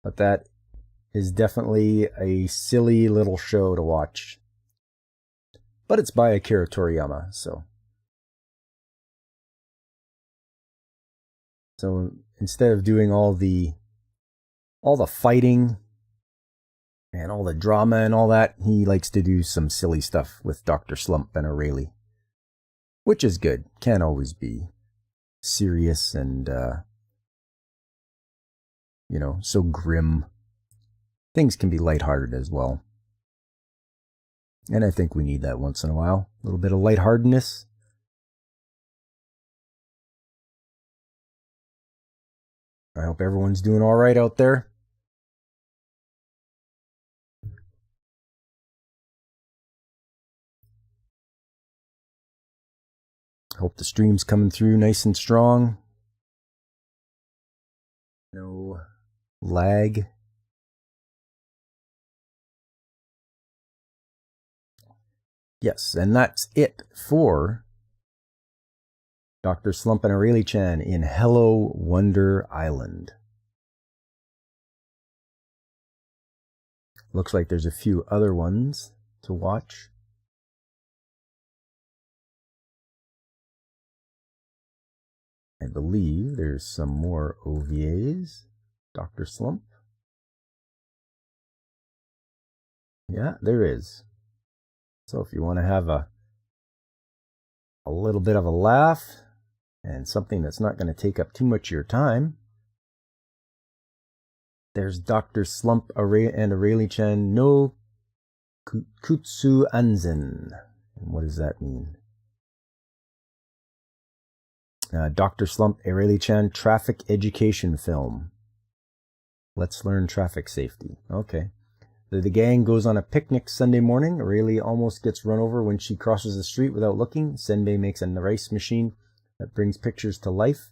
But that is definitely a silly little show to watch. But it's by Akira Toriyama, so instead of doing all the fighting and all the drama and all that, he likes to do some silly stuff with Dr. Slump and O'Reilly, which is good. Can't always be serious and so grim. Things can be lighthearted as well. And I think we need that once in a while. A little bit of lightheartedness. I hope everyone's doing all right out there. Hope the stream's coming through nice and strong. No lag. Yes, and that's it for Dr. Slump and O'Reilly-chan in Hello Wonder Island. Looks like there's a few other ones to watch. I believe there's some more OVAs. Dr. Slump. Yeah, there is. So if you want to have a little bit of a laugh and something that's not going to take up too much of your time, there's Dr. Slump and O'Reilly-chan no Kutsu Anzen. And what does that mean? Dr. Slump, O'Reilly-chan traffic education film. Let's learn traffic safety. Okay. The gang goes on a picnic Sunday morning. O'Reilly almost gets run over when she crosses the street without looking. Senbei makes a rice machine that brings pictures to life,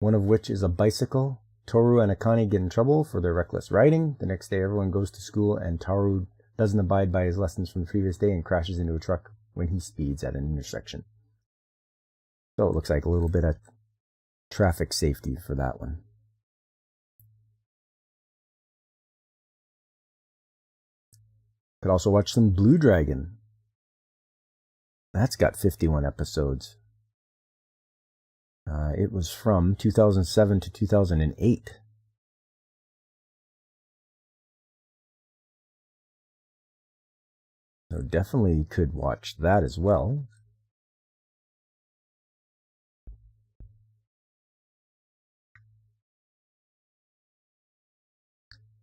one of which is a bicycle. Toru and Akane get in trouble for their reckless riding. The next day everyone goes to school and Toru doesn't abide by his lessons from the previous day and crashes into a truck when he speeds at an intersection. So it looks like a little bit of traffic safety for that one. Could also watch some Blue Dragon. That's got 51 episodes. It was from 2007 to 2008. So definitely could watch that as well.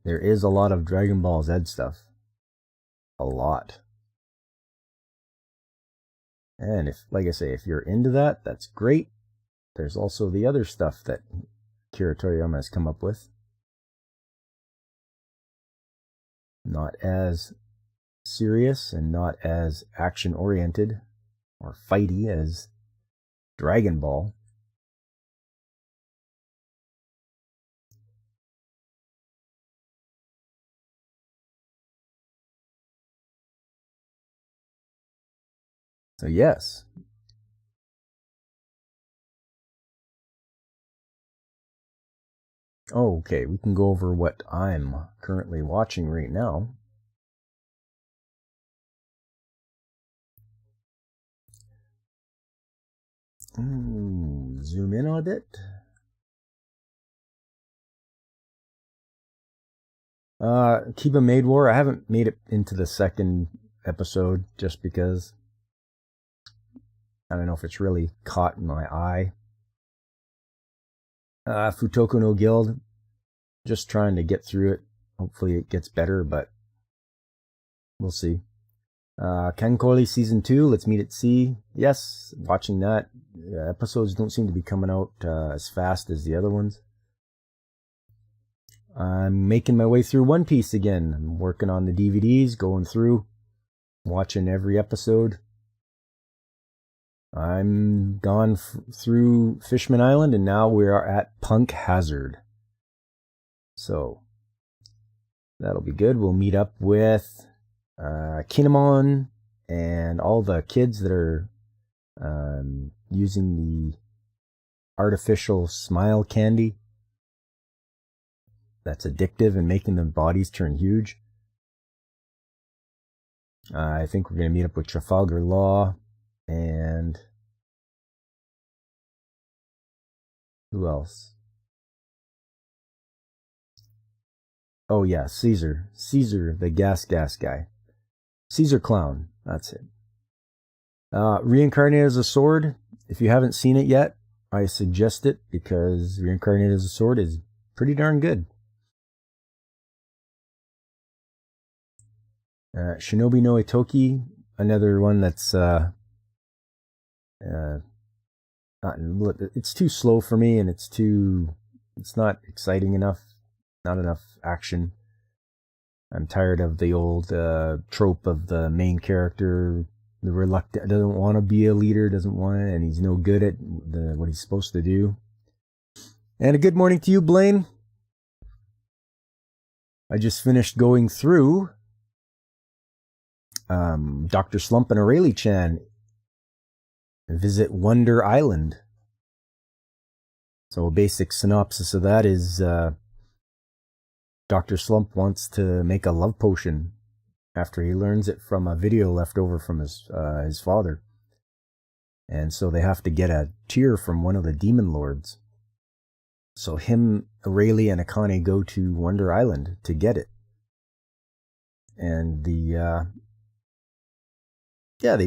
There is a lot of Dragon Ball Z stuff. A lot. And like I say, if you're into that, that's great. There's also the other stuff that Akira Toriyama has come up with. Not as serious and not as action-oriented or fighty as Dragon Ball. So yes. Okay, we can go over what I'm currently watching right now. Zoom in on a bit. Kiba Maid War. I haven't made it into the second episode just because I don't know if it's really caught my eye. Futoku no Guild. Just trying to get through it. Hopefully it gets better, but we'll see. Kankoli Season 2, Let's Meet at Sea. Yes, watching that. Episodes don't seem to be coming out as fast as the other ones. I'm making my way through One Piece again. I'm working on the DVDs, going through, watching every episode. I'm gone through Fishman Island, and now we are at Punk Hazard. So, that'll be good. We'll meet up with Kinemon and all the kids that are using the artificial smile candy that's addictive and making their bodies turn huge. I think we're going to meet up with Trafalgar Law and who else? Oh yeah, Caesar. Caesar, the gas guy. Caesar Clown, that's it. Reincarnated as a Sword. If you haven't seen it yet, I suggest it because Reincarnated as a Sword is pretty darn good. Shinobi no Itoki, another one that's it's too slow for me, and it's not exciting enough, not enough action. I'm tired of the old trope of the main character, the reluctant, doesn't want to be a leader, and he's no good at what he's supposed to do. And a good morning to you, Blaine. I just finished going through Dr. Slump and Aurelie-chan visit Wonder Island. So a basic synopsis of that is Dr. Slump wants to make a love potion after he learns it from a video left over from his father. And so they have to get a tear from one of the demon lords. So him, Aurelie, and Akane go to Wonder Island to get it. And they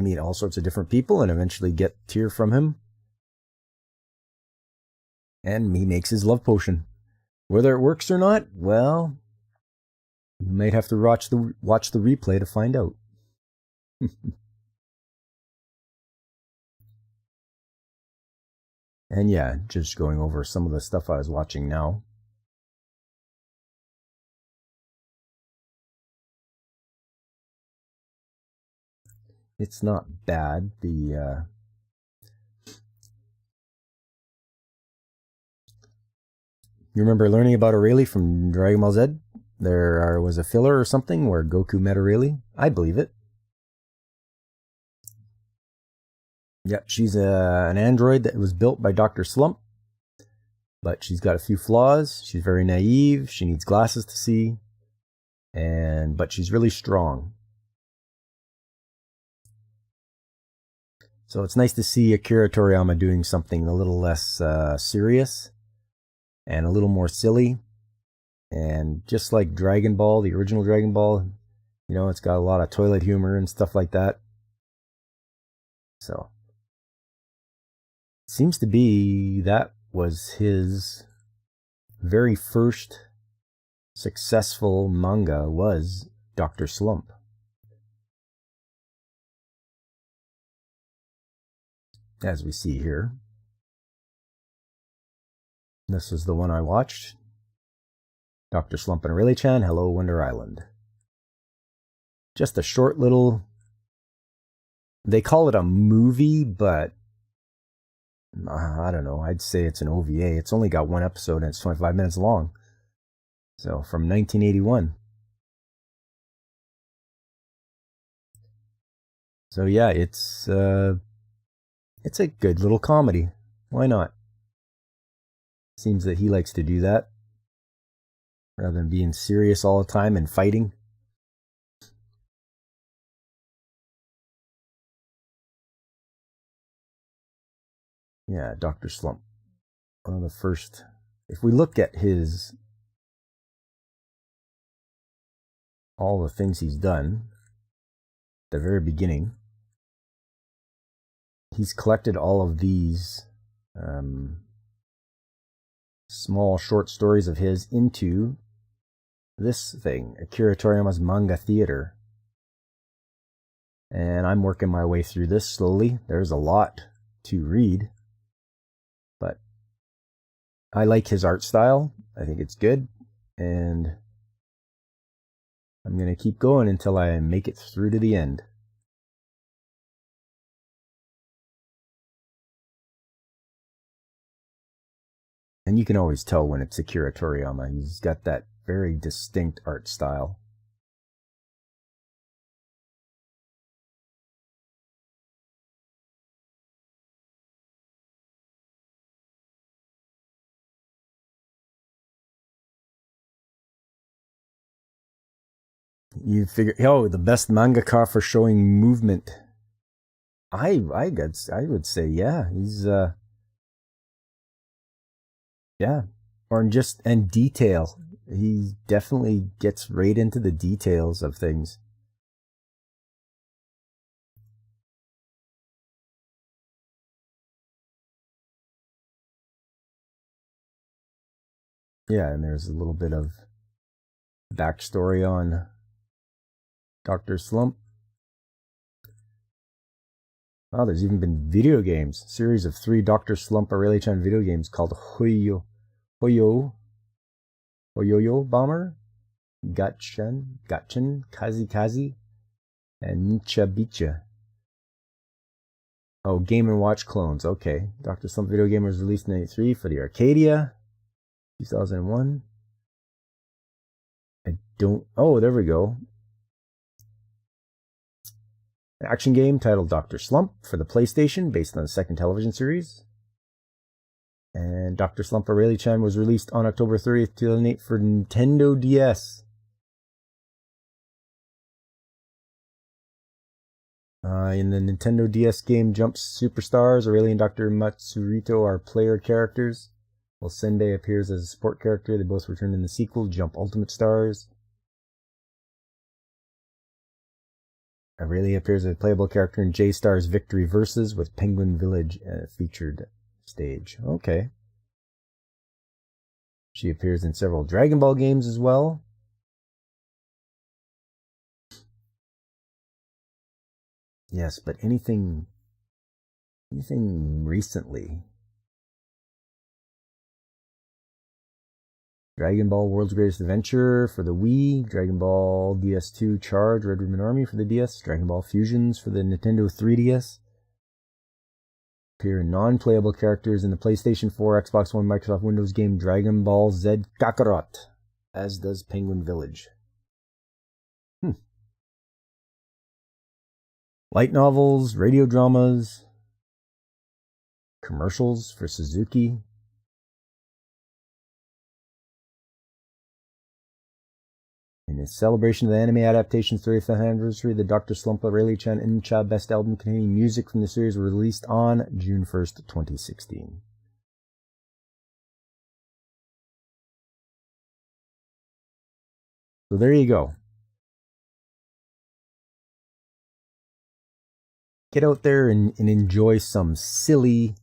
meet all sorts of different people and eventually get tear from him. And he makes his love potion. Whether it works or not, well, you might have to watch the replay to find out. And yeah, just going over some of the stuff I was watching now. It's not bad. You remember learning about Aurelie from Dragon Ball Z? There was a filler or something where Goku met Aurelie. I believe it. Yeah, she's an android that was built by Dr. Slump. But she's got a few flaws. She's very naive. She needs glasses to see. But she's really strong. So it's nice to see Akira Toriyama doing something a little less serious and a little more silly. And just like Dragon Ball, the original Dragon Ball, it's got a lot of toilet humor and stuff like that. So, seems to be that was his very first successful manga was Dr. Slump. As we see here. This is the one I watched. Dr. Slump and Aurelie-chan, Hello Wonder Island. Just a short little... They call it a movie, but... I don't know, I'd say it's an OVA. It's only got one episode and it's 25 minutes long. So, from 1981. So yeah, it's a good little comedy. Why not? Seems that he likes to do that. Rather than being serious all the time and fighting. Yeah, Dr. Slump. One of the first. If we look at all the things he's done, at the very beginning, he's collected all of these small short stories of his into this thing, Akira Toriyama's Manga Theater. And I'm working my way through this slowly. There's a lot to read. But I like his art style. I think it's good. and I'm going to keep going until I make it through to the end. And you can always tell when it's Akira Toriyama. He's got that very distinct art style. You figure, oh, the best mangaka for showing movement. I would say, yeah, he's yeah, or just and detail. He definitely gets right into the details of things. Yeah, and there's a little bit of backstory on Dr. Slump. Oh, there's even been video games. A series of 3 Dr. Slump Aurelia-chan video games called Hoyo Bomber, Gatchen, Kazi, and Nicha Bicha. Oh, Game & Watch clones. Okay. Dr. Slump video game was released in 1993 for the Arcadia. 2001. Oh, there we go. An action game titled Dr. Slump for the PlayStation, based on the second television series. And Dr. Slump Aurelia-chan was released on October 30th, 2008 for Nintendo DS. In the Nintendo DS game Jump Superstars, Aurelia and Dr. Matsurito are player characters, while Sendai appears as a support character. They both return in the sequel, Jump Ultimate Stars. Aurelia appears as a playable character in J-Star's Victory Versus with Penguin Village featured stage. Okay. She appears in several Dragon Ball games as well. Yes, but anything recently. Dragon Ball World's Greatest Adventure for the Wii, Dragon Ball DS2 Charge Red Ribbon Army for the DS, Dragon Ball Fusions for the Nintendo 3DS. Appear non-playable characters in the PlayStation 4, Xbox One, Microsoft Windows game Dragon Ball Z Kakarot, as does Penguin Village. Light novels, radio dramas, commercials for Suzuki. In its celebration of the anime adaptation's 30th anniversary, the Dr. Slump Aurelia-chan Incha Best Album containing music from the series were released on June 1st, 2016. So there you go. Get out there and enjoy some silly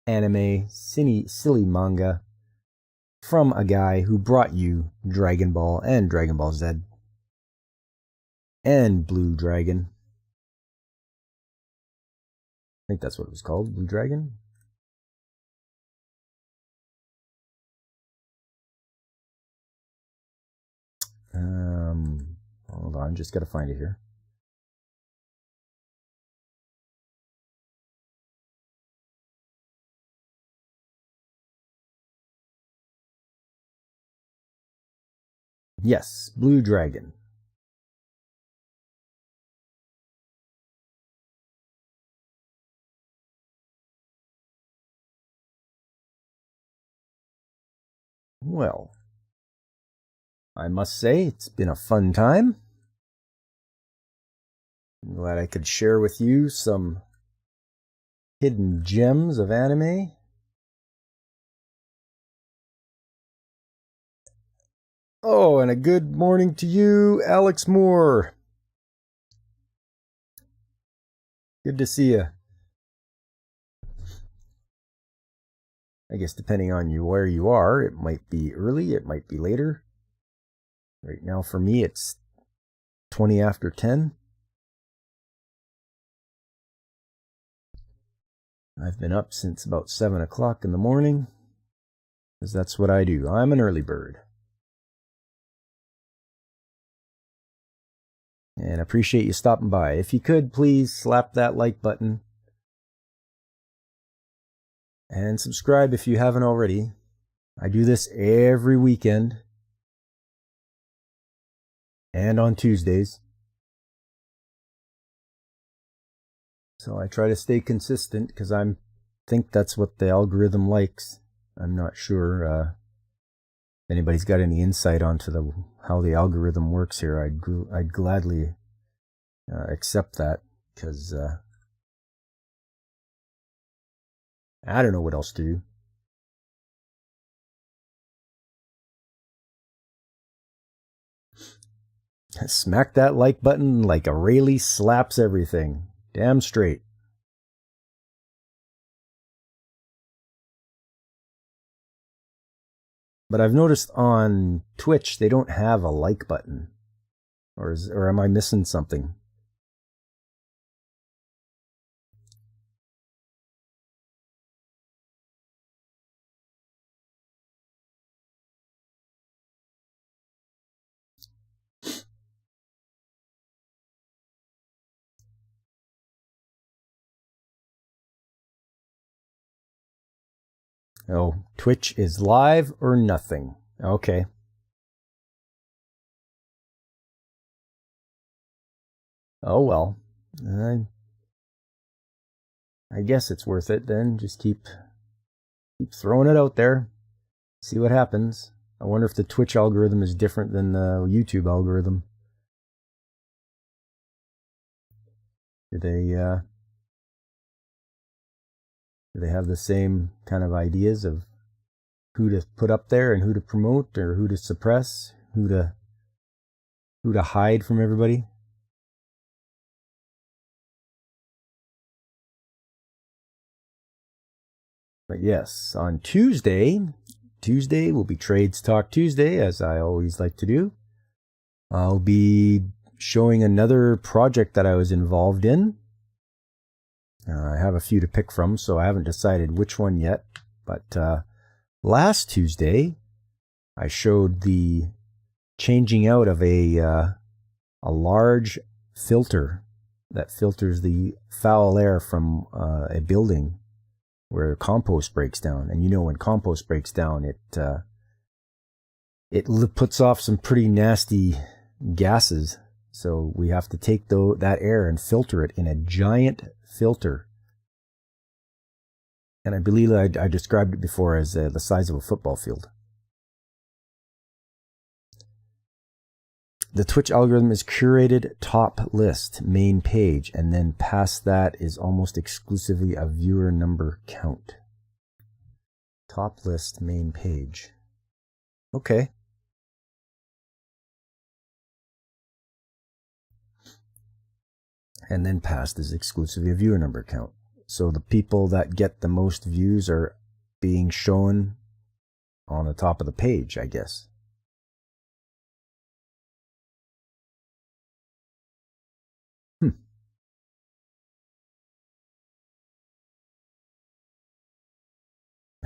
anime, silly manga from a guy who brought you Dragon Ball and Dragon Ball Z and Blue Dragon. I think that's what it was called, Blue Dragon. Hold on, just gotta find it here. Yes, Blue Dragon. Well, I must say it's been a fun time. I'm glad I could share with you some hidden gems of anime. Oh, and a good morning to you, Alex Moore. Good to see you. I guess depending on where you are, it might be early, it might be later. Right now for me, it's 20 after 10. I've been up since about 7 o'clock in the morning, because that's what I do. I'm an early bird. And I appreciate you stopping by. If you could, please slap that like button. And subscribe if you haven't already. I do this every weekend. And on Tuesdays. So I try to stay consistent because I think that's what the algorithm likes. I'm not sure if anybody's got any insight onto how the algorithm works here. I'd gladly accept that because I don't know what else to do. Smack that like button like a Rayleigh slaps everything. Damn straight. But I've noticed on Twitch they don't have a like button. Or am I missing something? Oh, Twitch is live or nothing. Okay. Oh well. I guess it's worth it then. Just keep throwing it out there. See what happens. I wonder if the Twitch algorithm is different than the YouTube algorithm. Do they have the same kind of ideas of who to put up there and who to promote or who to suppress, who to hide from everybody? But yes, on Tuesday will be Trades Talk Tuesday, as I always like to do. I'll be showing another project that I was involved in. I have a few to pick from, so I haven't decided which one yet. But last Tuesday, I showed the changing out of a large filter that filters the foul air from a building where compost breaks down. And you know, when compost breaks down, it puts off some pretty nasty gases. So we have to take that air and filter it in a giant filter. And I believe I described it before as the size of a football field. The Twitch algorithm is curated top list, main page, and then past that is almost exclusively a viewer number count. Top list, main page. Okay. And then past is exclusively a viewer number count. So the people that get the most views are being shown on the top of the page, I guess.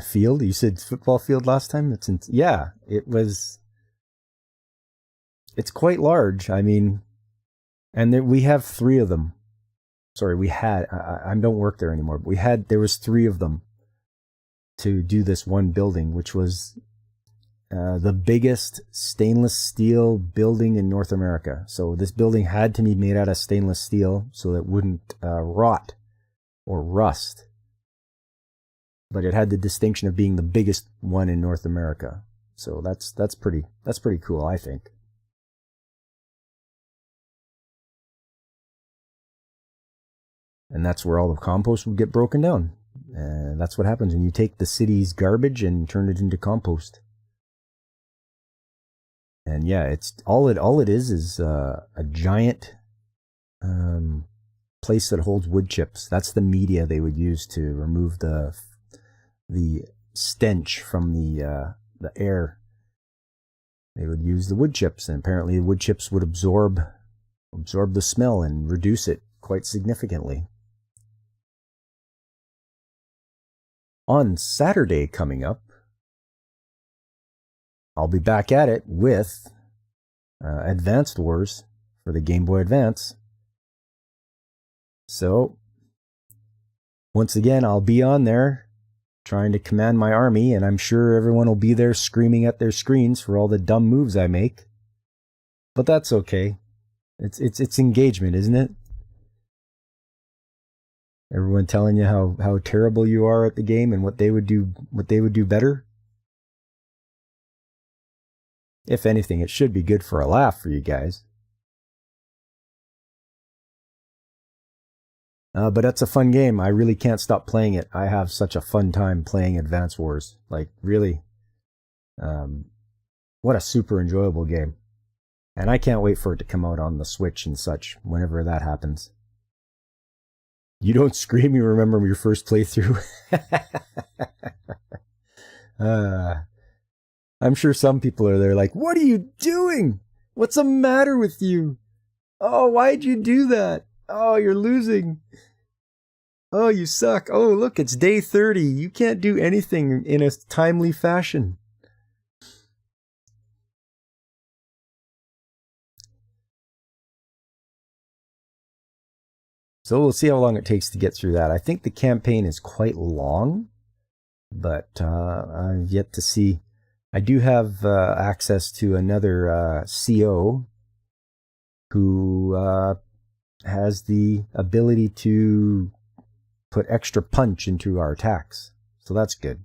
Field? You said football field last time? Yeah, it was. It's quite large. I mean, and we have 3 of them. Sorry, we had. I don't work there anymore. But there was 3 of them to do this one building, which was the biggest stainless steel building in North America. So this building had to be made out of stainless steel so it wouldn't rot or rust. But it had the distinction of being the biggest one in North America. So that's pretty cool, I think. And that's where all the compost would get broken down. And that's what happens when you take the city's garbage and turn it into compost. And yeah, it's all it is a giant place that holds wood chips. That's the media they would use to remove the stench from the air. They would use the wood chips, and apparently the wood chips would absorb the smell and reduce it quite significantly. On Saturday coming up, I'll be back at it with Advanced Wars for the Game Boy Advance. So, once again, I'll be on there trying to command my army, and I'm sure everyone will be there screaming at their screens for all the dumb moves I make. But that's okay. It's engagement, isn't it? Everyone telling you how terrible you are at the game and what they would do better. If anything, it should be good for a laugh for you guys. But that's a fun game. I really can't stop playing it. I have such a fun time playing Advance Wars. Like, really. What a super enjoyable game. And I can't wait for it to come out on the Switch and such, whenever that happens. You don't scream, you remember your first playthrough? I'm sure some people are there like, what are you doing? What's the matter with you? Oh, why'd you do that? Oh, you're losing. Oh, you suck. Oh, look, it's day 30. You can't do anything in a timely fashion. So we'll see how long it takes to get through that. I think the campaign is quite long, but I've yet to see. I do have access to another CO who has the ability to put extra punch into our attacks. So that's good.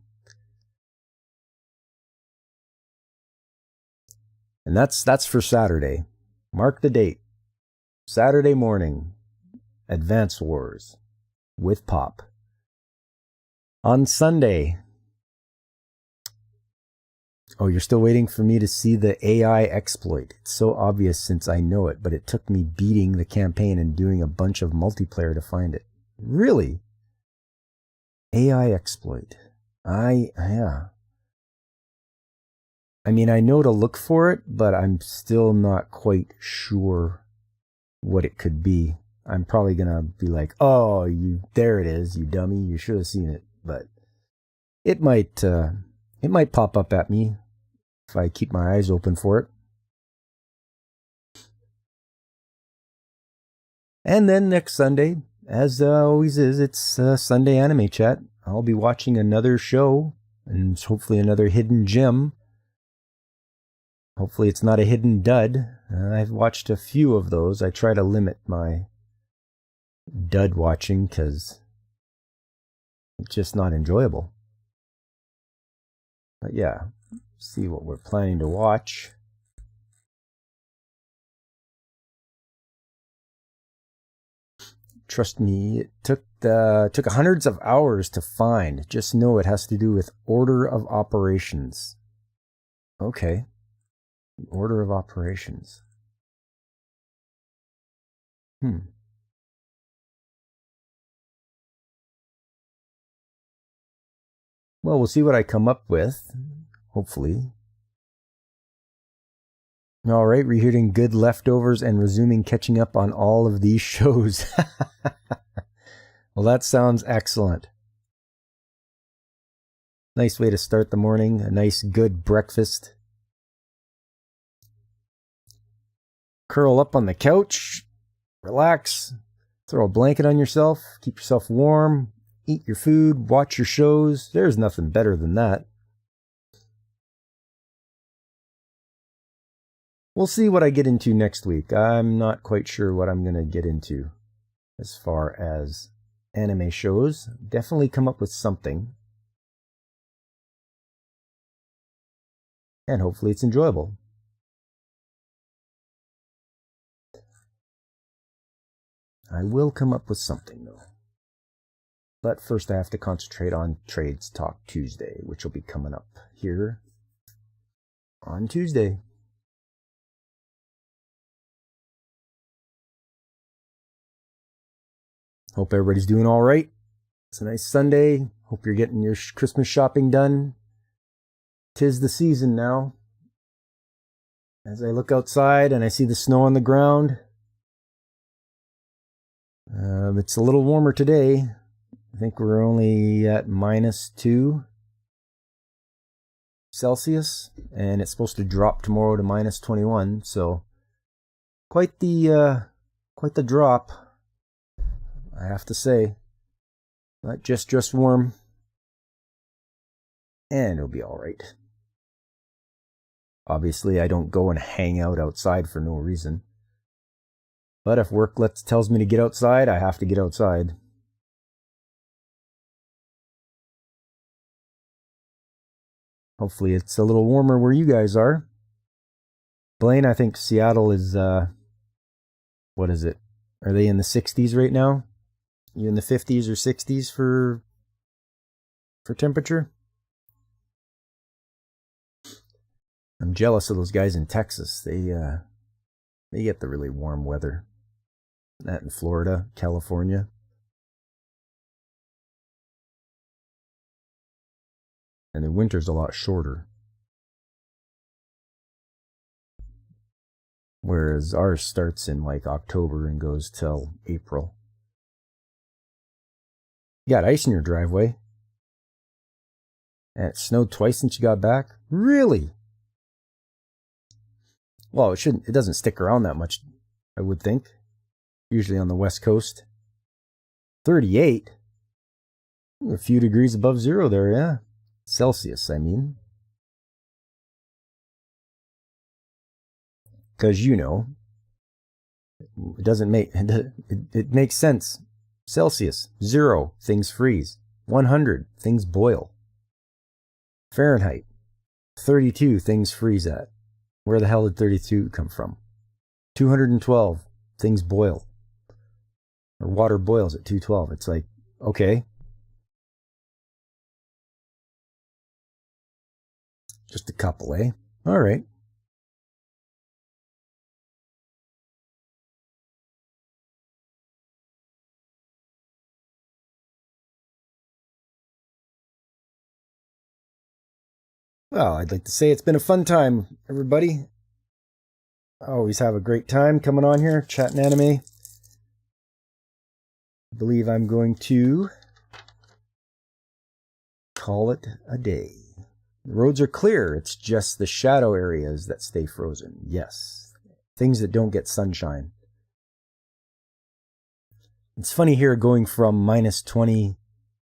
And that's for Saturday. Mark the date. Saturday morning. Advance Wars with Pop. On Sunday. Oh, you're still waiting for me to see the AI exploit. It's so obvious since I know it, but it took me beating the campaign and doing a bunch of multiplayer to find it. Really? AI exploit. Yeah. I mean, I know to look for it, but I'm still not quite sure what it could be. I'm probably going to be like, oh, there it is, you dummy, you should have seen it. But it might pop up at me if I keep my eyes open for it. And then next Sunday, as always is, it's Sunday Anime Chat. I'll be watching another show, and hopefully another hidden gem. Hopefully it's not a hidden dud. I've watched a few of those. I try to limit my dud watching because it's just not enjoyable. But yeah, see what we're planning to watch. Trust me, it took hundreds of hours to find. Just know it has to do with order of operations. Okay. Order of operations. Well, we'll see what I come up with, hopefully. All right, reheating good leftovers and resuming catching up on all of these shows. Well, that sounds excellent. Nice way to start the morning, a nice good breakfast. Curl up on the couch, relax, throw a blanket on yourself, keep yourself warm, eat your food, watch your shows. There's nothing better than that. We'll see what I get into next week. I'm not quite sure what I'm going to get into as far as anime shows. Definitely come up with something. And hopefully it's enjoyable. I will come up with something, though. But first I have to concentrate on Trades Talk Tuesday, which will be coming up here on Tuesday. Hope everybody's doing all right. It's a nice Sunday. Hope you're getting your Christmas shopping done. 'Tis the season now. As I look outside and I see the snow on the ground, it's a little warmer today. I think we're only at -2 Celsius, and it's supposed to drop tomorrow to -21, so quite the drop, I have to say. But just warm, and it'll be all right. Obviously, I don't go and hang out outside for no reason. But if work tells me to get outside, I have to get outside. Hopefully it's a little warmer where you guys are. Blaine, I think Seattle is, what is it? Are they in the 60s right now? You in the 50s or 60s for temperature? I'm jealous of those guys in Texas. They get the really warm weather. That in Florida, California. And the winter's a lot shorter. Whereas ours starts in like October and goes till April. You got ice in your driveway. And it snowed twice since you got back? Really? Well, it doesn't stick around that much, I would think. Usually on the West Coast. 38? A few degrees above zero there, yeah. Celsius, I mean. Because, you know, it doesn't make... It makes sense. Celsius, 0, things freeze. 100, things boil. Fahrenheit, 32, things freeze at. Where the hell did 32 come from? 212, things boil. Or water boils at 212. It's like, okay. Just a couple, eh? All right. Well, I'd like to say it's been a fun time, everybody. I always have a great time coming on here, chatting anime. I believe I'm going to call it a day. The roads are clear. It's just the shadow areas that stay frozen. Yes. Things that don't get sunshine. It's funny here going from -20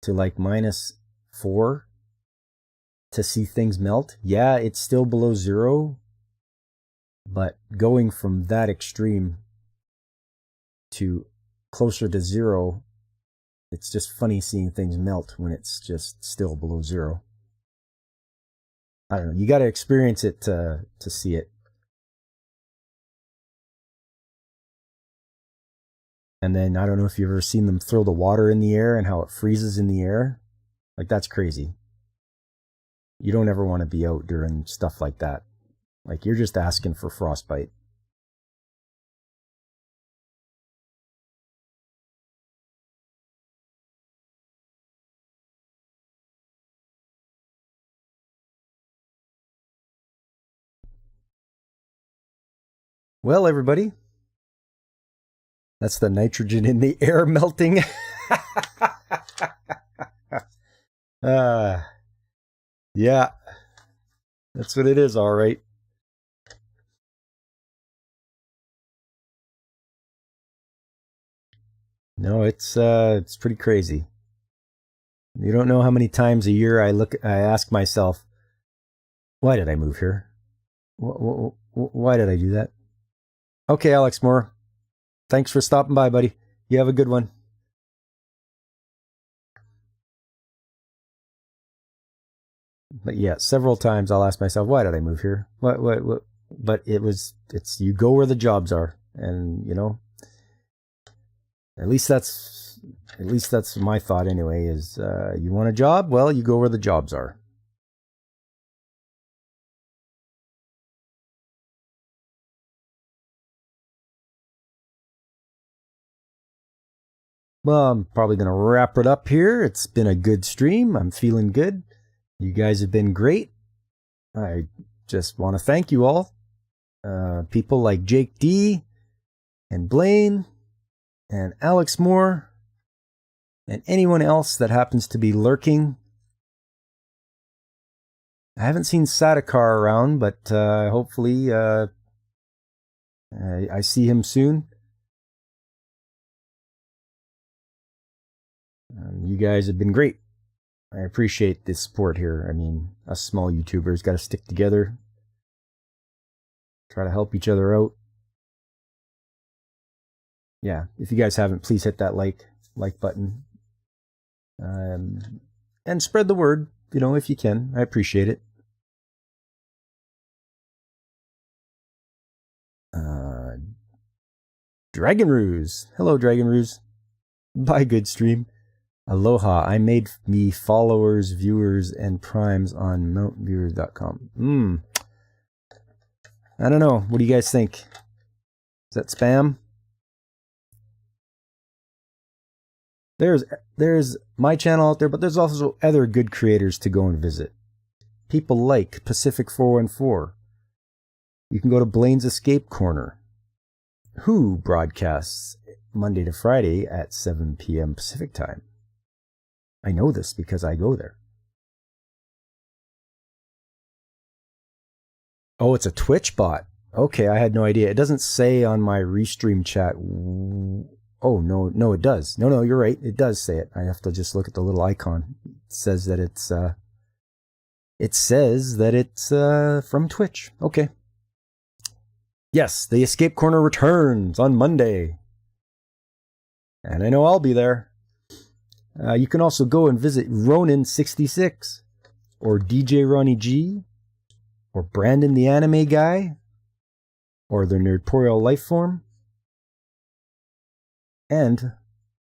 to like -4 to see things melt. Yeah, it's still below 0. But going from that extreme to closer to 0, it's just funny seeing things melt when it's just still below 0. I don't know. You got to experience it to see it. And then I don't know if you've ever seen them throw the water in the air and how it freezes in the air. Like, that's crazy. You don't ever want to be out during stuff like that. Like, you're just asking for frostbite. Well, everybody, that's the nitrogen in the air melting. Yeah, that's what it is, all right. No, it's pretty crazy. You don't know how many times a year I ask myself, why did I move here? Why did I do that? Okay, Alex Moore. Thanks for stopping by, buddy. You have a good one. But yeah, several times I'll ask myself, why did I move here? What? But it's you go where the jobs are. And, you know, at least that's my thought anyway, is you want a job? Well, you go where the jobs are. Well, I'm probably going to wrap it up here. It's been a good stream. I'm feeling good. You guys have been great. I just want to thank you all. People like Jake D and Blaine and Alex Moore and anyone else that happens to be lurking. I haven't seen Sadakar around, but hopefully I see him soon. You guys have been great. I appreciate the support here. I mean, us small YouTubers got to stick together, try to help each other out. Yeah, if you guys haven't, please hit that like button. And spread the word, if you can. I appreciate it. Dragon Ruse. Hello, Dragon Ruse. Bye, good stream. Aloha. I made me followers, viewers, and primes on mountviewers.com. I don't know. What do you guys think? Is that spam? There's my channel out there, but there's also other good creators to go and visit. People like Pacific 414. You can go to Blaine's Escape Corner, who broadcasts Monday to Friday at 7 p.m. Pacific time. I know this because I go there. Oh, it's a Twitch bot. Okay, I had no idea. It doesn't say on my Restream chat. Oh, no, it does. No, you're right. It does say it. I have to just look at the little icon. It says that it's from Twitch. Okay. Yes, the Escape Corner returns on Monday. And I know I'll be there. You can also go and visit Ronin66, or DJ Ronnie G, or Brandon the Anime Guy, or the Nerdporeal Lifeform. And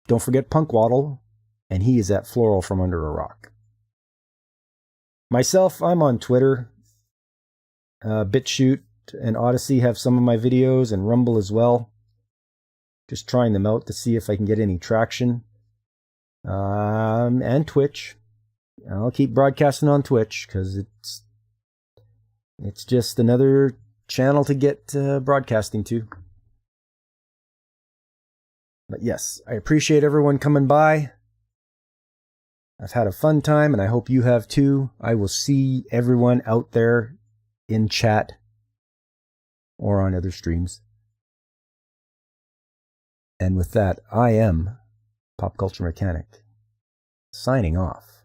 don't forget Punk Waddle, and he is at Floral from Under a Rock. Myself, I'm on Twitter. Bitchute and Odysee have some of my videos, and Rumble as well. Just trying them out to see if I can get any traction. And Twitch. I'll keep broadcasting on Twitch because it's just another channel to get broadcasting to. But yes, I appreciate everyone coming by. I've had a fun time, and I hope you have too. I will see everyone out there in chat or on other streams. And with that, I am Pop Culture Mechanic, signing off.